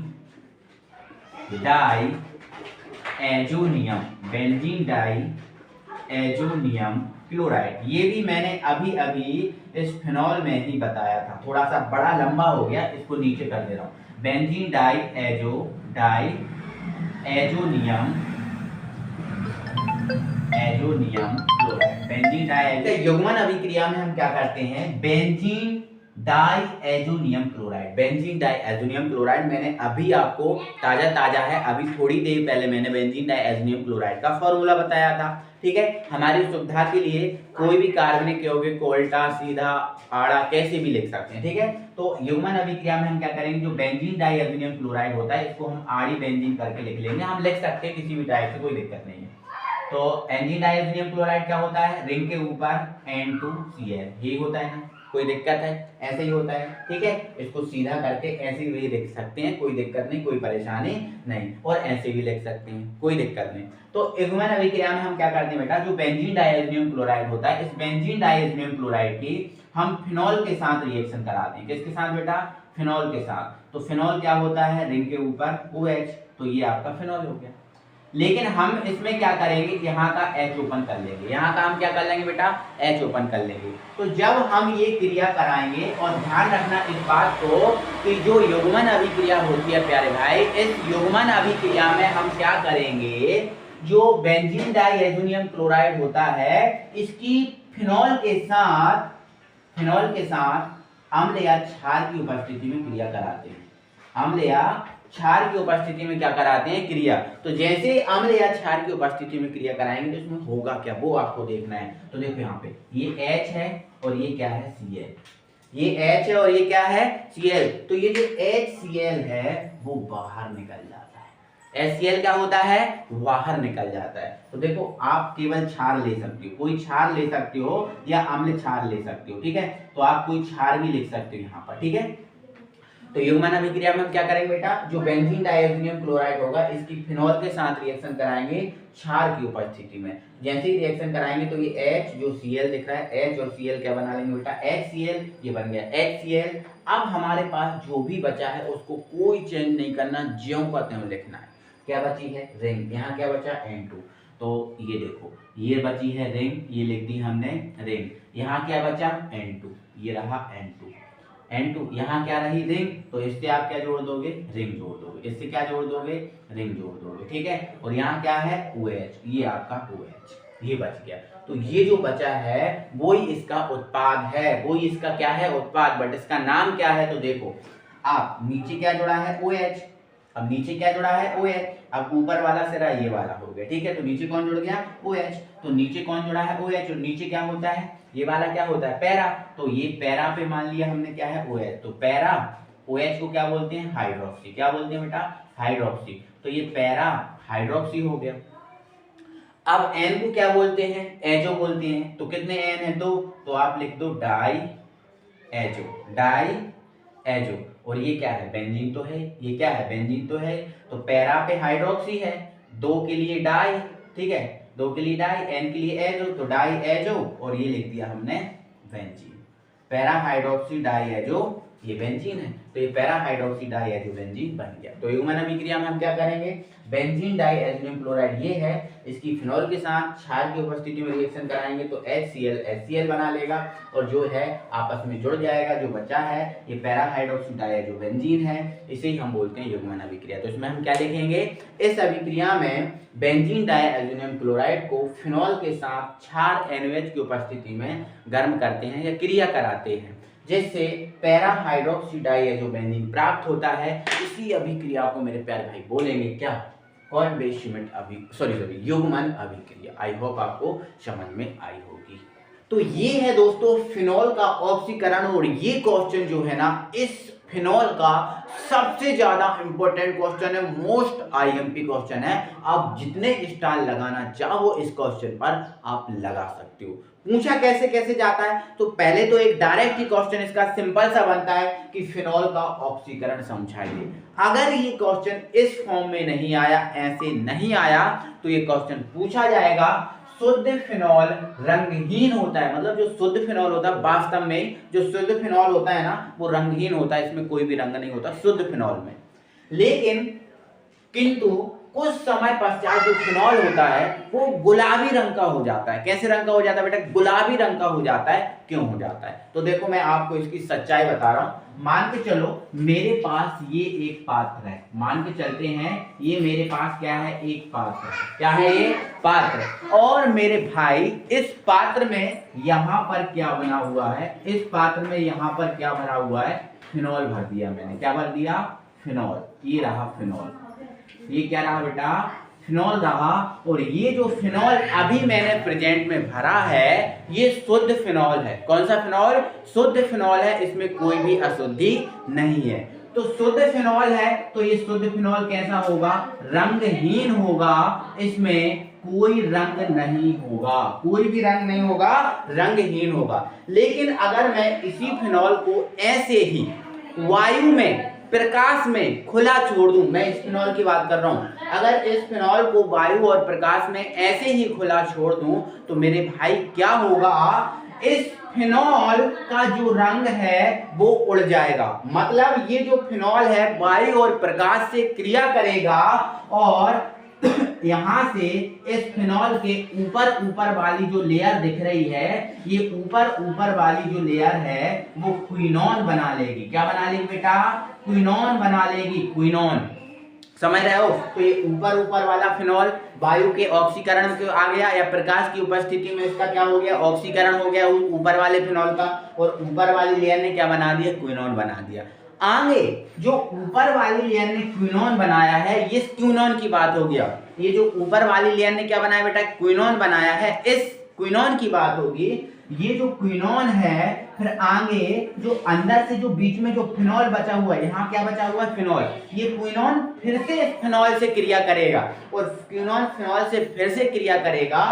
A: diazonium, benzene diazonium chloride, ये भी मैंने अभी अभी इस फिनॉल में ही बताया था, थोड़ा सा बड़ा लंबा हो गया, इसको नीचे कर दे रहा हूं। Benzene diazonium chloride, benzene diazonium. युग्मन अभिक्रिया में हम क्या करते हैं? Benzene diazonium chloride, benzene diazonium chloride मैंने अभी आपको ताजा है, अभी थोड़ी देर पहले मैंने बेंजीन डाइएजोनियम क्लोराइड का फॉर्मूला बताया था, ठीक है? हमारी सुविधा के लिए कोई भी कार्बनिक यौगिक को उल्टा सीधा आड़ा कैसे भी लिख सकते हैं, ठीक है? तो युग्मन अभिक्रिया में हम क्या करेंगे? जो बेंजीन डाइएजोनियम क्लोराइड होता है इसको हम आड़ी बेंजीन करके लिख लेंगे, हम लिख सकते हैं किसी भी टाइप से, कोई दिक्कत नहीं है। तो बेंजीन डाइएजोनियम क्लोराइड क्या होता है? रिंग के ऊपर N2Cl, यही होता है ना? कोई दिक्कत है? ऐसे ही होता है, ठीक है? इसको सीधा करके ऐसे भी लिख सकते हैं, कोई दिक्कत नहीं, कोई परेशानी नहीं, और ऐसे भी लिख सकते हैं, कोई दिक्कत नहीं। तो युग्मन अभिक्रिया में हम क्या करते हैं बेटा? जो बेंजीन डाइएजोनियम क्लोराइड होता है, इस बेंजीन डाइएजोनियम क्लोराइड की हम फिनॉल के साथ रिएक्शन कराते हैं। किसके साथ बेटा? फिनॉल के साथ। तो फिनॉल क्या होता है? रिंग के ऊपर OH, तो ये आपका फिनॉल हो गया। लेकिन हम इसमें क्या करेंगे? यहाँ का H ओपन कर लेंगे, यहाँ का हम क्या कर लेंगे बेटा? H ओपन कर लेंगे। तो जब हम ये क्रिया कराएंगे, और ध्यान रखना इस बात को कि जो युग्मन अभिक्रिया होती है प्यारे भाई, इस युग्मन अभिक्रिया में हम क्या करेंगे? जो बेंजीन डाइएजोनियम क्लोराइड होता है इसकी फिनॉल के साथ अम्ल या क्षार की उपस्थिति में क्रिया कराते हैं। अम्ल या क्षार की उपस्थिति में क्या कराते हैं? क्रिया। तो जैसे अम्ल या क्षार की उपस्थिति में क्रिया कराएंगे तो इसमें होगा क्या, वो आपको देखना है। तो देखो यहाँ पे ये H है और ये क्या है? Cl। ये H है और ये क्या है? Cl। तो ये जो HCl है वो बाहर निकल जाता है। HCl क्या होता है? बाहर निकल जाता है। तो देखो आप केवल क्षार ले सकते हो, कोई क्षार ले सकते हो या अम्ल क्षार ले सकते हो, ठीक है? तो आप कोई क्षार भी लिख सकते हो यहाँ पर, ठीक है? तो युग्मन अभिक्रिया में हम क्या करेंगे बेटा? जो बेंजीन डाइएजोनियम क्लोराइड होगा इसकी फिनॉल के साथ रिएक्शन कराएंगे क्षार की उपस्थिति में। जैसे ही रिएक्शन कराएंगे तो ये H जो Cl दिख रहा है, H और Cl क्या बना लेंगे बेटा? HCl, ये बन गया HCl। अब हमारे पास जो भी बचा है उसको कोई चेंज नहीं करना, ज्यों का त्यों लिखना है। क्या बची है? रिंग। यहाँ क्या बचा? N2। तो ये देखो ये बची है रिंग, ये लिख दी हमने रिंग। यहाँ क्या बचा? N2, ये रहा N2। यहाँ क्या रही? रिंग। तो इससे आप क्या जोड़ दोगे? रिंग जोड़ दोगे। इससे क्या जोड़ दोगे? रिंग जोड़ दोगे, ठीक है? और यहाँ क्या है? OH, ये आपका OH, ये बच गया। तो ये जो बचा है वो ही इसका उत्पाद है, वो ही इसका क्या है? उत्पाद। बट इसका नाम क्या है? तो देखो आप नीचे क्या जोड़ा है? OH। अब नीचे क्या जुड़ा है? OH। अब ऊपर वाला सिरा ये वाला हो गया, ठीक है? तो नीचे कौन जुड़ गया? OH। तो नीचे कौन जुड़ा है? OH। और नीचे क्या होता है? ये वाला क्या होता है? पैरा। तो ये पैरा पे मान लिया हमने क्या है? OH। तो पैरा OH को क्या बोलते हैं, हाइड्रोक्सी। क्या बोलते हैं बेटा, हाइड्रोक्सी। तो ये पैरा हाइड्रोक्सी हो गया। अब N को क्या बोलते हैं, एजो बोलते हैं। तो कितने N है, 2, तो आप लिख दो डाई एजो, डाई एजो। और ये क्या है, बेंजीन तो है, ये क्या है, बेंजीन तो है। तो पैरा पे हाइड्रोक्सी है, 2 के लिए डाई, ठीक है, 2 के लिए डाई, N के लिए एजो, तो डाई एजो, और ये लिख दिया हमने benzene. Para hydroxy diazo, ये बेंजीन है, तो ये para hydroxy diazo benzene बन गया। तो युग्मन अभिक्रिया में हम क्या करेंगे, बेंजीन डाई एल्युमिनियम क्लोराइड ये है, इसकी फिनॉल के साथ क्षार की उपस्थिति में रिएक्शन कराएंगे तो HCl HCl बना लेगा, और जो है आपस में जुड़ जाएगा। जो बचा है ये para hydroxy diazo benzene है, इसे ही हम बोलते हैं युग्मन अभिक्रिया। तो इसमें हम क्या लिखेंगे, इस अभिक्रिया में बेंजीन डाई एल्युमिनियम क्लोराइड को फिनॉल के साथ क्षार NaOH की उपस्थिति में गर्म करते हैं या क्रिया कराते हैं, जिससे para hydroxy diazo benzene प्राप्त होता है। इसी अभिक्रिया को मेरे प्यारे भाई बोलेंगे क्या, कॉर्न बेस सीमेंट युग्मन अभिक्रिया। आई होप आपको समझ में आई होगी। तो ये है दोस्तों फिनॉल का ऑक्सीकरण, और ये क्वेश्चन जो है ना, इस फिनॉल का सबसे ज्यादा इंपॉर्टेंट क्वेश्चन है, मोस्ट IMP क्वेश्चन है। आप जितने स्टार लगाना चाहो इस क्वेश्चन पर आप लगा सकते हो। पूछा कैसे कैसे जाता है, तो पहले तो एक डायरेक्ट ही क्वेश्चन इसका सिंपल सा बनता है कि फिनॉल का ऑक्सीकरण समझाइए। अगर ये क्वेश्चन इस फॉर्म में नहीं आया, ऐसे नहीं आया, तो ये क्वेश्चन पूछा जाएगा शुद्ध फिनॉल रंगहीन होता है। मतलब जो शुद्ध फिनॉल होता है, वास्तव में जो शुद्ध फिनॉल होता है ना, वो रंगहीन होता है, इसमें कोई भी रंग नहीं होता शुद्ध फिनॉल में। लेकिन किंतु कुछ समय पश्चात जो फिनॉल होता है वो गुलाबी रंग का हो जाता है। कैसे रंग का हो जाता है बेटा, गुलाबी रंग का हो जाता है। क्यों हो जाता है, तो देखो मैं आपको इसकी सच्चाई बता रहा हूं। मान के चलो मेरे पास ये एक पात्र है, मान के चलते हैं ये मेरे पास क्या है, एक पात्र है। क्या है ये, पात्र। और मेरे भाई इस पात्र में यहां पर क्या बना हुआ है, इस पात्र में यहां पर क्या भरा हुआ है, फिनॉल भर दिया मैंने। क्या भर दिया, फिनॉल। ये रहा फिनॉल, ये क्या रहा बेटा, फिनॉल रहा। और ये जो फिनॉल अभी मैंने प्रेजेंट में भरा है, ये शुद्ध फिनॉल है। कौन सा फिनॉल, शुद्ध फिनॉल है, इसमें कोई भी अशुद्धि नहीं है। तो शुद्ध फिनॉल है, तो ये शुद्ध फिनॉल कैसा होगा, रंगहीन होगा, इसमें कोई रंग नहीं होगा, कोई भी रंग नहीं होगा, रंगहीन होगा। लेकिन अगर मैं इसी फिनॉल को ऐसे ही वायु में, प्रकाश में खुला छोड़ दूं, मैं इस फिनॉल की बात कर रहा हूं, अगर इस फिनॉल को वायु और प्रकाश में ऐसे ही खुला छोड़ दूं, तो मेरे भाई क्या होगा, इस फिनॉल का जो रंग है वो उड़ जाएगा। मतलब ये जो फिनॉल है वायु और प्रकाश से क्रिया करेगा, और यहां से इस फिनॉल के ऊपर वाली जो लेयर दिख रही है, ये ऊपर वाली जो लेयर है वो क्विनोन बना लेगी। क्या बना लेगी बेटा, क्विनोन बना लेगी, क्विनोन। समझ रहे हो, तो ये ऊपर वाला फिनॉल वायु के ऑक्सीकरण के आ गया, या प्रकाश की उपस्थिति में इसका क्या हो गया, ऑक्सीकरण हो गया ऊपर वाले फिनॉल का, और ऊपर वाली लेयर ने क्या बना दिया, क्विनोन बना दिया। आगे जो ऊपर वाली लेयर ने क्विनोन बनाया है, ये क्विनोन की बात हो गया। ये जो ऊपर वाली लेयर ने क्या बनाया बेटा, क्विनोन बनाया है, इस क्विनोन की बात होगी। ये जो क्विनोन है, फिर आगे जो अंदर से जो बीच में जो फिनॉल बचा हुआ है, यहाँ क्या बचा हुआ है, फिनॉल। ये क्विनोन फिर से इस फिनॉल से क्रिया करेगा, और क्विनोन फिनॉल से फिर से क्रिया करेगा,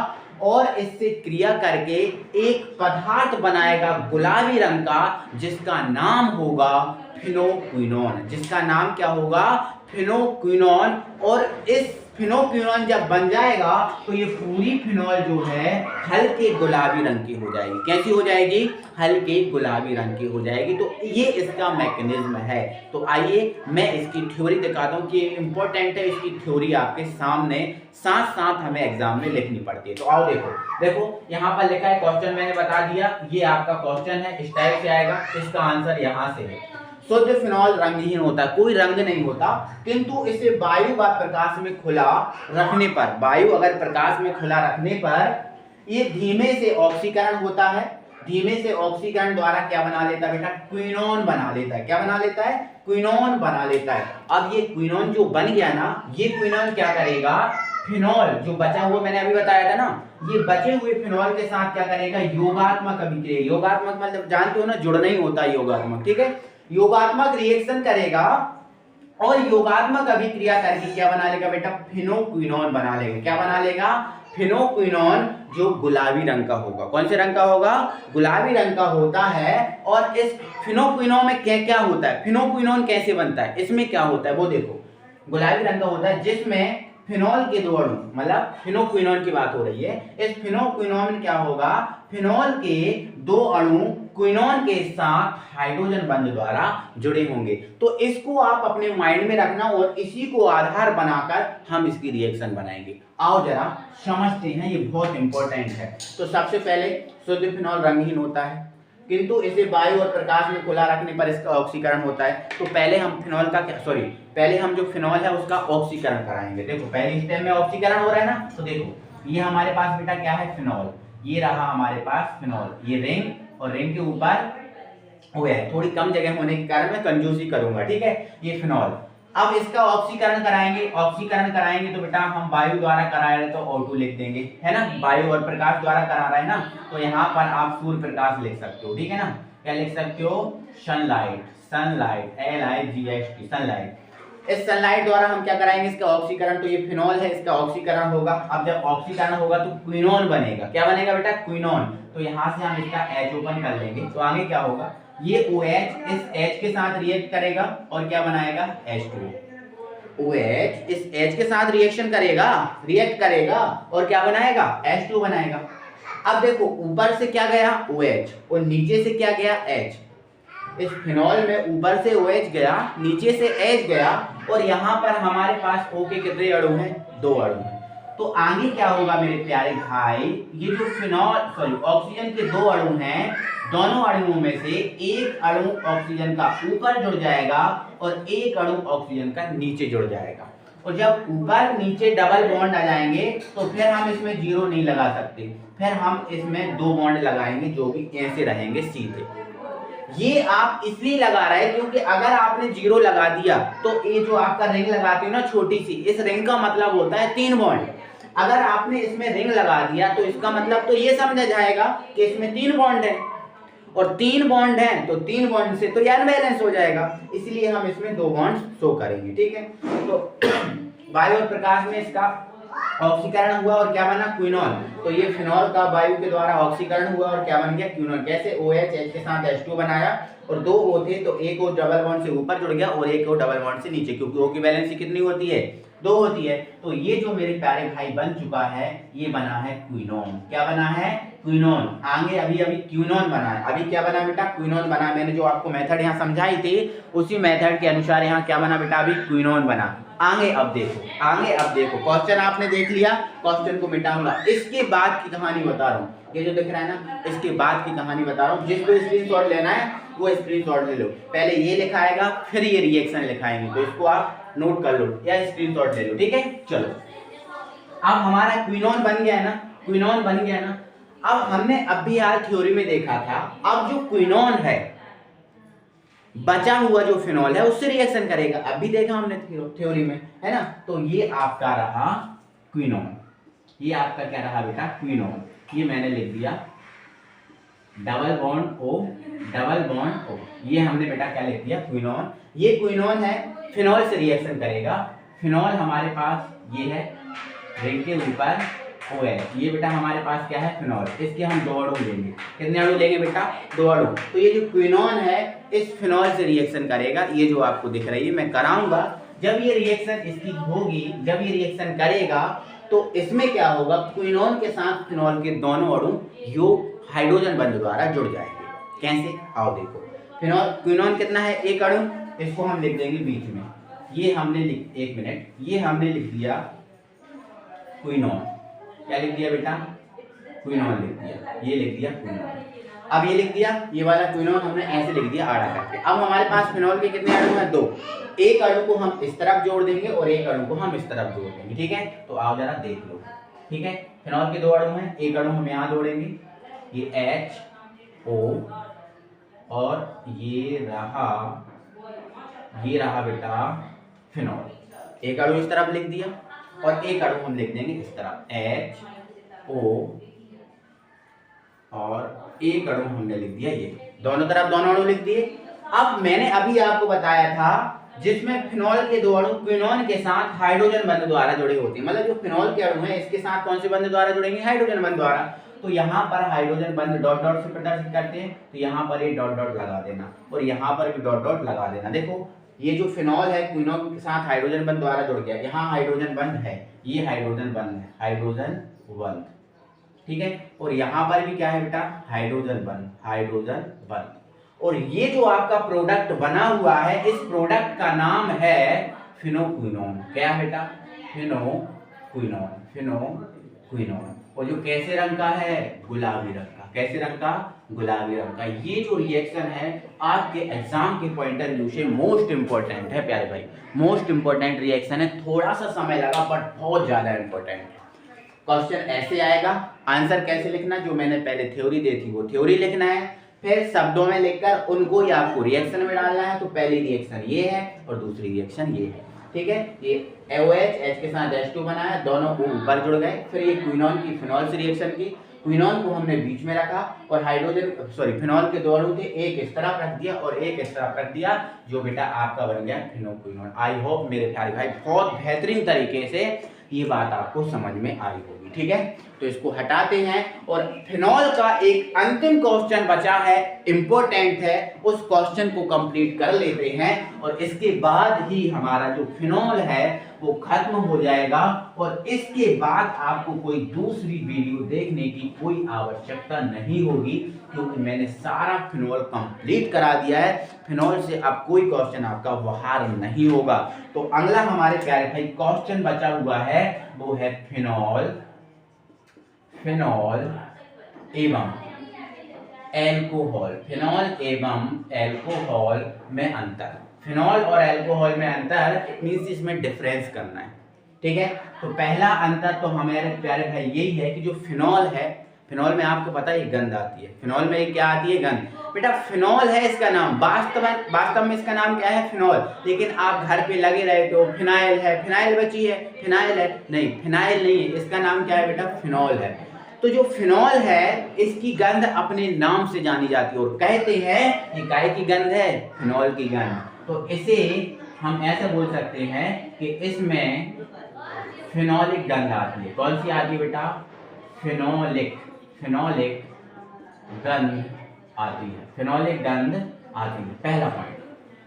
A: और इससे क्रिया करके एक पदार्थ बनाएगा गुलाबी रंग का, जिसका नाम होगा फिनोक्विनोन। जिसका नाम क्या होगा, फिनोक्विनोन। और इस फिनोक्विनोन जब बन जाएगा तो ये पूरी फिनॉल जो है हल्के गुलाबी रंग की हो जाएगी। कैसी हो जाएगी, हल्के गुलाबी रंग की हो जाएगी। तो ये इसका मैकेनिज्म है। तो आइए मैं इसकी थ्योरी दिखाता हूँ कि इंपॉर्टेंट है, इसकी थ्योरी आपके सामने साथ साथ हमें एग्जाम में लिखनी पड़ती है। तो आओ देखो यहाँ पर लिखा है, क्वेश्चन मैंने बता दिया, ये आपका क्वेश्चन है, इस टाइप से आएगा। इसका आंसर यहाँ से है, शुद्ध फिनॉल रंगहीन होता है, कोई रंग नहीं होता, किंतु इसे वायु व प्रकाश में खुला रखने पर, वायु अगर प्रकाश में खुला रखने पर ये धीमे से ऑक्सीकरण होता है। धीमे से ऑक्सीकरण द्वारा क्या बना लेता है बेटा, क्विनोन बना लेता है। क्या बना लेता है, क्विनोन बना लेता है। अब ये क्विनोन जो बन गया ना, ये क्विनोन क्या करेगा, फिनॉल जो बचा हुआ मैंने अभी बताया था ना, ये बचे हुए फिनॉल के साथ क्या करेगा, योगात्मक अभिक्रिया। योगात्मक मतलब जानते हो ना, जुड़ना ही होता है योगात्मक, ठीक है। योगात्मक रिएक्शन करेगा और योगात्मक अभिक्रिया करके क्या बना लेगा बेटा, फिनोक्विनोन बना लेगा। क्या बना लेगा, फिनोक्विनोन, जो गुलाबी रंग का होगा। कौन से रंग का होगा, गुलाबी रंग का होता है। और इस फिनोक्विनोन में क्या क्या होता है, फिनोक्विनोन कैसे बनता है, इसमें क्या होता है वो देखो, गुलाबी रंग का होता है जिसमें फिनोल के दो अणु, मतलब फिनोक्विनोन की बात हो रही है। इस फिनोक्विनोन में क्या होगा, फिनोल के दो अणु क्विनोन के साथ हाइड्रोजन बंध द्वारा जुड़े होंगे। तो इसको आप अपने माइंड में रखना और इसी को आधार बनाकर हम इसकी रिएक्शन बनाएंगे। आओ जरा समझते हैं, ये बहुत इंपॉर्टेंट है। तो सबसे पहले शुद्ध फिनोल रंगहीन होता है, किंतु इसे वायु और प्रकाश में खुला रखने पर इसका ऑक्सीकरण होता है। तो पहले हम फिनोल का पहले हम जो फिनोल है उसका ऑक्सीकरण कराएंगे। देखो पहले स्टेप में ऑक्सीकरण हो रहा है ना, तो देखो ये हमारे पास बेटा क्या है, फिनोल। ये रहा हमारे पास फिनोल, ये रिंग, और रिंग के ऊपर वो है, थोड़ी कम जगह होने के कारण मैं कंजूसी करूंगा, ठीक है। ये फिनोल, अब इसका ऑक्सीकरण कराएंगे। ऑक्सीकरण कराएंगे तो बेटा हम वायु द्वारा करा रहे तो O2 लिख देंगे, है ना। वायु और प्रकाश द्वारा करा रहे हैं ना, तो यहाँ पर आप सूर्य प्रकाश लिख सकते हो, ठीक है ना। क्या लिख सकते हो, सनलाइट, सनलाइट, LIGHT, सनलाइट। इस सनलाइट द्वारा हम क्या कराएंगे, इसका ऑक्सीकरण। तो ये फिनोल है, इसका ऑक्सीकरण होगा। अब जब ऑक्सीकरण होगा तो क्विनोन बनेगा। क्या बनेगा बेटा, क्विनोन। तो यहाँ से हम इसका H ओपन कर लेंगे, तो आगे क्या होगा, ये OH इस H के साथ रिएक्ट करेगा और क्या बनाएगा, H2O। OH इस H के साथ रिएक्शन करेगा, रिएक्ट करेगा और क्या बनाएगा, H2 बनाएगा। अब देखो ऊपर से क्या गया, OH, और नीचे से क्या गया, H। इस फिनोल में ऊपर से OH गया, नीचे से H गया, और यहाँ पर हमारे पास O के कितने अणु हैं, 2 अणु हैं। तो आगे क्या होगा मेरे प्यारे भाई, ये जो फिनोल ऑक्सीजन के 2 अणु हैं, दोनों अणुओं में से एक अणु ऑक्सीजन का ऊपर जुड़ जाएगा और एक अणु ऑक्सीजन का नीचे जुड़ जाएगा। और जब ऊपर नीचे डबल बॉन्ड आ जाएंगे तो फिर हम इसमें जीरो नहीं लगा सकते, फिर हम इसमें 2 बॉन्ड लगाएंगे जो भी ऐसे रहेंगे सीधे। ये आप इसलिए लगा रहे हैं क्योंकि अगर आपने जीरो लगा दिया तो ये जो आपका रिंग लगाते हो ना छोटी सी, इस रिंग का मतलब होता है 3 बॉन्ड। अगर आपने इसमें रिंग लगा दिया तो इसका मतलब तो ये समझा जाएगा कि इसमें 3 बॉन्ड है, और 3 बॉन्ड है तो 3 बॉन्ड से तो ये अनबैलेंस हो जाएगा, इसलिए हम इसमें 2 बॉन्ड शो करेंगे, ठीक है। तो वायु और प्रकाश में इसका ऑक्सीकरण हुआ और क्या बना, क्विनोल। तो ये फिनोल का वायु के द्वारा ऑक्सीकरण हुआ और क्या बन गया, क्विनोल। कैसे, OH H के साथ H2 बनाया, और 2 O थे तो एक O डबल बॉन्ड से ऊपर जुड़ गया और एक O डबल बॉन्ड से नीचे, क्योंकि O की वैलेंसी कितनी होती है, 2 होती है। तो ये जो मेरे प्यारे भाई बन चुका है, ये बना है क्विनोन। क्या बना है, क्विनोन। आगे अभी क्विनोन बना है। अभी क्या बना बेटा, क्विनोन बना। मैंने जो आपको मेथड यहाँ समझाई थी उसी मेथड के अनुसार यहाँ क्या बना बेटा, अभी क्विनोन बना। आगे अब देखो क्वेश्चन आपने देख लिया, क्वेश्चन को मिटाऊंगा। इसके बाद की कहानी बता रहा हूँ, ये जो दिख रहा है ना, इसके बाद की कहानी बता रहा हूँ। जिसको स्क्रीनशॉट लेना है वो स्क्रीनशॉट ले लो। पहले ये लिखाएगा फिर ये रिएक्शन लिखाएंगे, तो इसको आप नोट कर लो या स्क्रीनशॉट ले लो, ठीक है। चलो अब हमारा क्विनोन बन गया है ना, क्विनोन बन गया ना। अब हमने अभी यार थ्योरी में देखा था, अब जो क्विनोन है बचा हुआ जो फिनोल है उससे रिएक्शन करेगा। अभी देखा हमने थ्योरी में, है ना। तो ये आपका रहा क्विनोन, ये आपका क्या रहा बेटा, क्विनोन। ये मैंने लिख दिया double bond O, double bond O। ये हमने बेटा क्या लिख दिया, क्विनोन। ये क्विनोन है, फिनोल से रिएक्शन करेगा। फिनोल हमारे पास ये है, रिंग के ऊपर OH। ये बेटा हमारे पास क्या है, फिनोल। इसके हम 2 अणु लेंगे। कितने अणु लेंगे बेटा, 2 अणु। तो ये जो क्विनोन है इस फिनोल से रिएक्शन करेगा। ये जो आपको दिख रही है मैं कराऊंगा। जब ये रिएक्शन इसकी होगी, जब ये रिएक्शन करेगा तो इसमें क्या होगा, क्विनोन के साथ फिनोल के दोनों अणु योग हाइड्रोजन बंध द्वारा जुड़ जाएंगे। कैसे, आओ देखो। फिनोल क्विनोन कितना है, 1 अणु, इसको हम लिख देंगे बीच में। ये हमने एक मिनट, ये हमने लिख दिया क्विनोन। क्या लिख दिया बेटा, क्विनोन लिख दिया। ये लिख दिया क्विनोन। अब ये लिख दिया, ये वाला क्विनोन हमने ऐसे लिख दिया आड़ा करके। अब हमारे पास फिनोल के कितने अणु हैं, 2। एक अणु को हम इस तरफ जोड़ देंगे और एक अणु को हम इस तरफ जोड़ देंगे, ठीक है। तो आओ जरा देख लो, ठीक है। फिनोल के 2 अणु हैं, एक अणु हम यहाँ जोड़ेंगे, ये HO, और ये रहा बेटा फिनोल। एक अणु इस तरफ लिख दिया और एक अणु हम लिख देंगे इस तरफ, HO, और एक अणु हमने लिख दिया ये। दोनों तरफ दोनों अणु लिख दिए। अब मैंने अभी आपको बताया था जिसमें फिनॉल के दो अणु क्विनोन के साथ हाइड्रोजन बंध द्वारा जुड़े होते हैं, मतलब जो फिनॉल के अणु है इसके साथ कौन से बंध द्वारा जुड़ेंगे, हाइड्रोजन बंध द्वारा। तो यहाँ पर हाइड्रोजन बंध डॉट डॉट से प्रदर्शित करते हैं, तो यहाँ पर ये डॉट डॉट लगा देना और यहाँ पर भी डॉट डॉट लगा देना। देखो ये जो फिनॉल है क्विनोन के साथ हाइड्रोजन बंध द्वारा जुड़ गया, यहाँ हाइड्रोजन बंध है, ये हाइड्रोजन बंध है, हाइड्रोजन बंध, ठीक है। और यहाँ पर भी क्या है बेटा, हाइड्रोजन बंध, हाइड्रोजन बंध। और ये जो आपका प्रोडक्ट बना हुआ है, इस प्रोडक्ट का नाम है फिनोक्विनोन। क्या बेटा, फिनोक्विनोन, फिनोक्विनोन। और जो कैसे रंग का है, गुलाबी रंग का। कैसे रंग का, गुलाबी रंग का। ये जो रिएक्शन है आपके एग्जाम के पॉइंट ऑफ व्यू से मोस्ट इंपॉर्टेंट है प्यारे भाई, मोस्ट इंपॉर्टेंट रिएक्शन है। थोड़ा सा समय लगा बट बहुत ज्यादा इंपॉर्टेंट है। क्वेश्चन ऐसे आएगा, आंसर कैसे लिखना, जो मैंने पहले थ्योरी दी थी वो थ्योरी लिखना है, फिर शब्दों में लिखकर उनको ही आपको रिएक्शन में डालना है। तो पहली रिएक्शन ये है और दूसरी रिएक्शन ये है, ठीक है। ये OH H के साथ H2 बना है, दोनों ऊपर जुड़ गए। फिर ये क्विनोन की फिनॉल से रिएक्शन की, क्विनोन को हमने बीच में रखा और हाइड्रोजन फिनॉल के दो अणु थे, एक इस तरफ रख दिया और एक इस तरफ रख दिया, जो बेटा आपका बन गया फिनोक्विनोन। आई होप मेरे प्यारे भाई बहुत बेहतरीन तरीके से ये बात आपको समझ में आई होगी, ठीक है। तो इसको हटाते हैं और फिनॉल का एक अंतिम क्वेश्चन बचा है, इंपॉर्टेंट है, उस क्वेश्चन को कंप्लीट कर लेते हैं और इसके बाद ही हमारा जो फिनॉल है वो खत्म हो जाएगा और इसके बाद आपको कोई दूसरी वीडियो देखने की कोई आवश्यकता नहीं होगी, क्योंकि मैंने सारा फिनॉल कंप्लीट करा दिया है। फिनॉल से अब कोई क्वेश्चन आपका बाहर नहीं होगा। तो अगला हमारे प्यारे भाई क्वेश्चन बचा हुआ है वो है फिनॉल, फिनॉल एवं एल्कोहल, फिनॉल एवं एल्कोहल में अंतर। फिनॉल और एल्कोहल में अंतर मींस इसमें डिफरेंस करना है, ठीक है। तो पहला अंतर तो हमारे प्यारे भाई यही है कि जो फिनॉल है, फिनॉल में आपको पता है ये गंध आती है, फिनॉल में ये क्या आती है, गंध। बेटा फिनॉल है इसका नाम, वास्तव में इसका नाम क्या है, फिनॉल। लेकिन आप घर पे लगे रहे तो फिनाइल है, फिनाइल बची है, फिनाइल है, नहीं फिनाइल नहीं है, इसका नाम क्या है बेटा, फिनॉल है। तो जो फिनॉल है इसकी गंध अपने नाम से जानी जाती है और कहते हैं ये काय की गंध है, फिनॉल की गंध। तो इसे हम ऐसे बोल सकते हैं कि इसमें फिनोलिक गंध आती है। कौन सी आती है बेटा, फिनोलिक, फिनोलिक गंध आती है, फिनोलिक गंध आती है, पहला पॉइंट।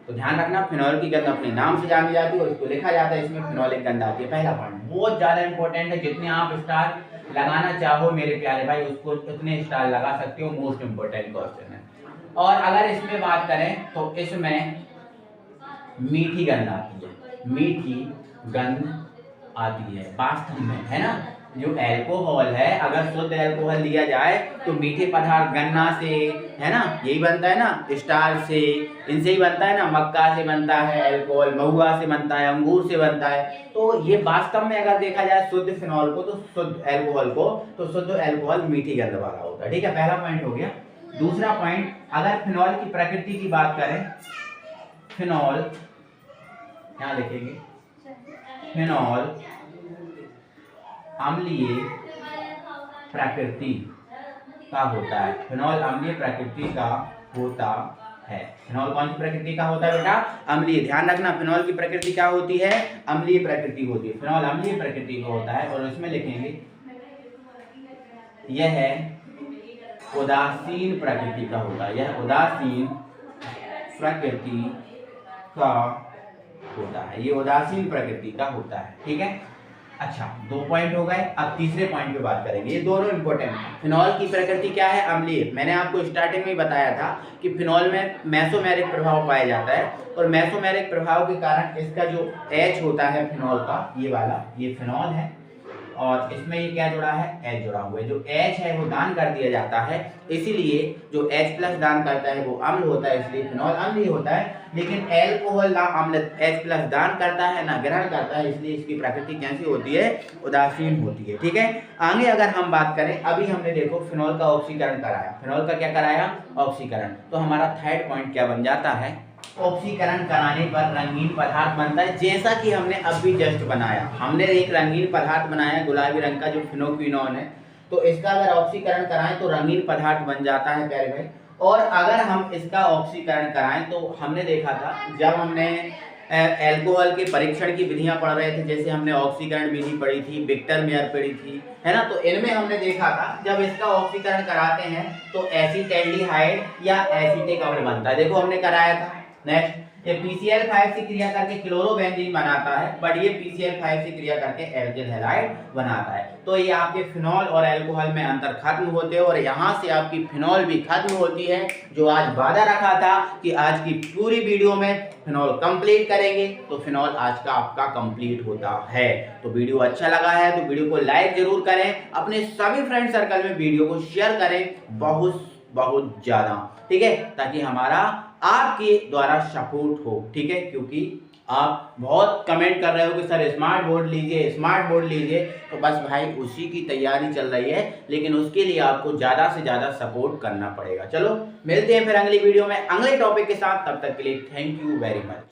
A: तो ध्यान रखना फिनॉल की गंध अपने नाम से जानी जाती है और इसको लिखा जाता है, इसमें फिनोलिक गंध आती है, पहला पॉइंट। बहुत ज्यादा इंपॉर्टेंट है, जितने आप स्टार लगाना चाहो मेरे प्यारे भाई उसको उतने स्टार लगा सकते हो, मोस्ट इंपॉर्टेंट क्वेश्चन है। और अगर इसमें बात करें तो इसमें मीठी गंध आती है, मीठी गंध आती है वास्तव में, है ना। जो अल्कोहल है, अगर शुद्ध अल्कोहल लिया जाए तो मीठे पदार्थ गन्ना से, है ना, यही बनता है ना, स्टार से, इनसे ही बनता है ना, मक्का से बनता है अल्कोहल, महुआ से बनता है, अंगूर से बनता है। तो ये वास्तव में अगर देखा जाए शुद्ध फिनॉल को, तो शुद्ध अल्कोहल को, तो शुद्ध अल्कोहल मीठी गंध वाला होता है, ठीक है। पहला पॉइंट हो गया। दूसरा पॉइंट, अगर फिनॉल की प्रकृति की बात करें, फिनॉल यहाँ लिखेंगे, फिनॉल अम्लीय प्रकृति का होता है, फिनॉल अम्लीय प्रकृति का होता है। फिनॉल कौन सी प्रकृति का होता है बेटा, अम्लीय। ध्यान रखना फिनॉल की प्रकृति क्या होती है, अम्लीय प्रकृति होती है, फिनॉल अम्लीय प्रकृति का होता है। और उसमें लिखेंगे यह है उदासीन प्रकृति का होता है, यह उदासीन प्रकृति का होता है, ये उदासीन प्रकृति का होता है, ठीक है। अच्छा, 2 पॉइंट हो गए। अब तीसरे पॉइंट पे बात करेंगे, ये दोनों इंपॉर्टेंट। फिनॉल की प्रकृति क्या है, अम्लीय। मैंने आपको स्टार्टिंग में बताया था कि फिनॉल में मेसोमेरिक प्रभाव पाया जाता है और मेसोमेरिक प्रभाव के कारण इसका जो H होता है फिनॉल का, ये वाला, ये फिनॉल है और इसमें ये क्या जुड़ा है, H जुड़ा हुआ है। जो H है वो दान कर दिया जाता है, इसीलिए जो H+ दान करता है वो अम्ल होता है, इसलिए फिनॉल अम्लीय होता है। लेकिन एल्कोहल ना अम्ल H+ दान करता है ना ग्रहण करता है, इसलिए इसकी प्रकृति कैसी होती है, उदासीन होती है, ठीक है। आगे अगर हम बात करें, अभी हमने देखो फिनॉल का ऑक्सीकरण कराया, फिनॉल का क्या कराया, ऑक्सीकरण। तो हमारा थर्ड पॉइंट क्या बन जाता है, ऑक्सीकरण कराने पर रंगीन पदार्थ बनता है, जैसा कि हमने अभी जस्ट बनाया। हमने एक रंगीन पदार्थ बनाया गुलाबी रंग का, जो फिनोक्विनोन है। तो इसका अगर ऑक्सीकरण कराएं तो रंगीन पदार्थ बन जाता है प्यारे भाई। और अगर हम इसका ऑक्सीकरण कराएं तो हमने देखा था जब हमने एल्कोहल के परीक्षण की विधियां पढ़ रहे थे, जैसे हमने ऑक्सीकरण विधि पढ़ी थी, विक्टर मेयर पढ़ी थी, है ना, तो इनमें हमने देखा था जब इसका ऑक्सीकरण कराते हैं तो एसीटैल्डिहाइड या एसीटिक अम्ल बनता है। देखो हमने कराया था। नेक्स्ट, ये PCl5 से क्रिया करके क्लोरोबेंजीन बनाता है, बट ये PCl5 से क्रिया करके एल्किल हैलाइड बनाता है। तो ये आपके फिनॉल और अल्कोहल में अंतर खत्म होते हैं और यहाँ से आपकी फिनॉल भी खत्म होती है। जो आज वादा रखा था कि आज की पूरी वीडियो में फिनॉल कंप्लीट करेंगे, तो फिनॉल आज का आपका कंप्लीट होता है। तो वीडियो अच्छा लगा है तो वीडियो को लाइक जरूर करें, अपने सभी फ्रेंड सर्कल में वीडियो को शेयर करें बहुत बहुत ज्यादा, ठीक है, ताकि हमारा आपके द्वारा सपोर्ट हो, ठीक है, क्योंकि आप बहुत कमेंट कर रहे हो कि सर स्मार्ट बोर्ड लीजिए, स्मार्ट बोर्ड लीजिए, तो बस भाई उसी की तैयारी चल रही है, लेकिन उसके लिए आपको ज़्यादा से ज़्यादा सपोर्ट करना पड़ेगा। चलो मिलते हैं फिर अगली वीडियो में अगले टॉपिक के साथ, तब तक के लिए थैंक यू वेरी मच।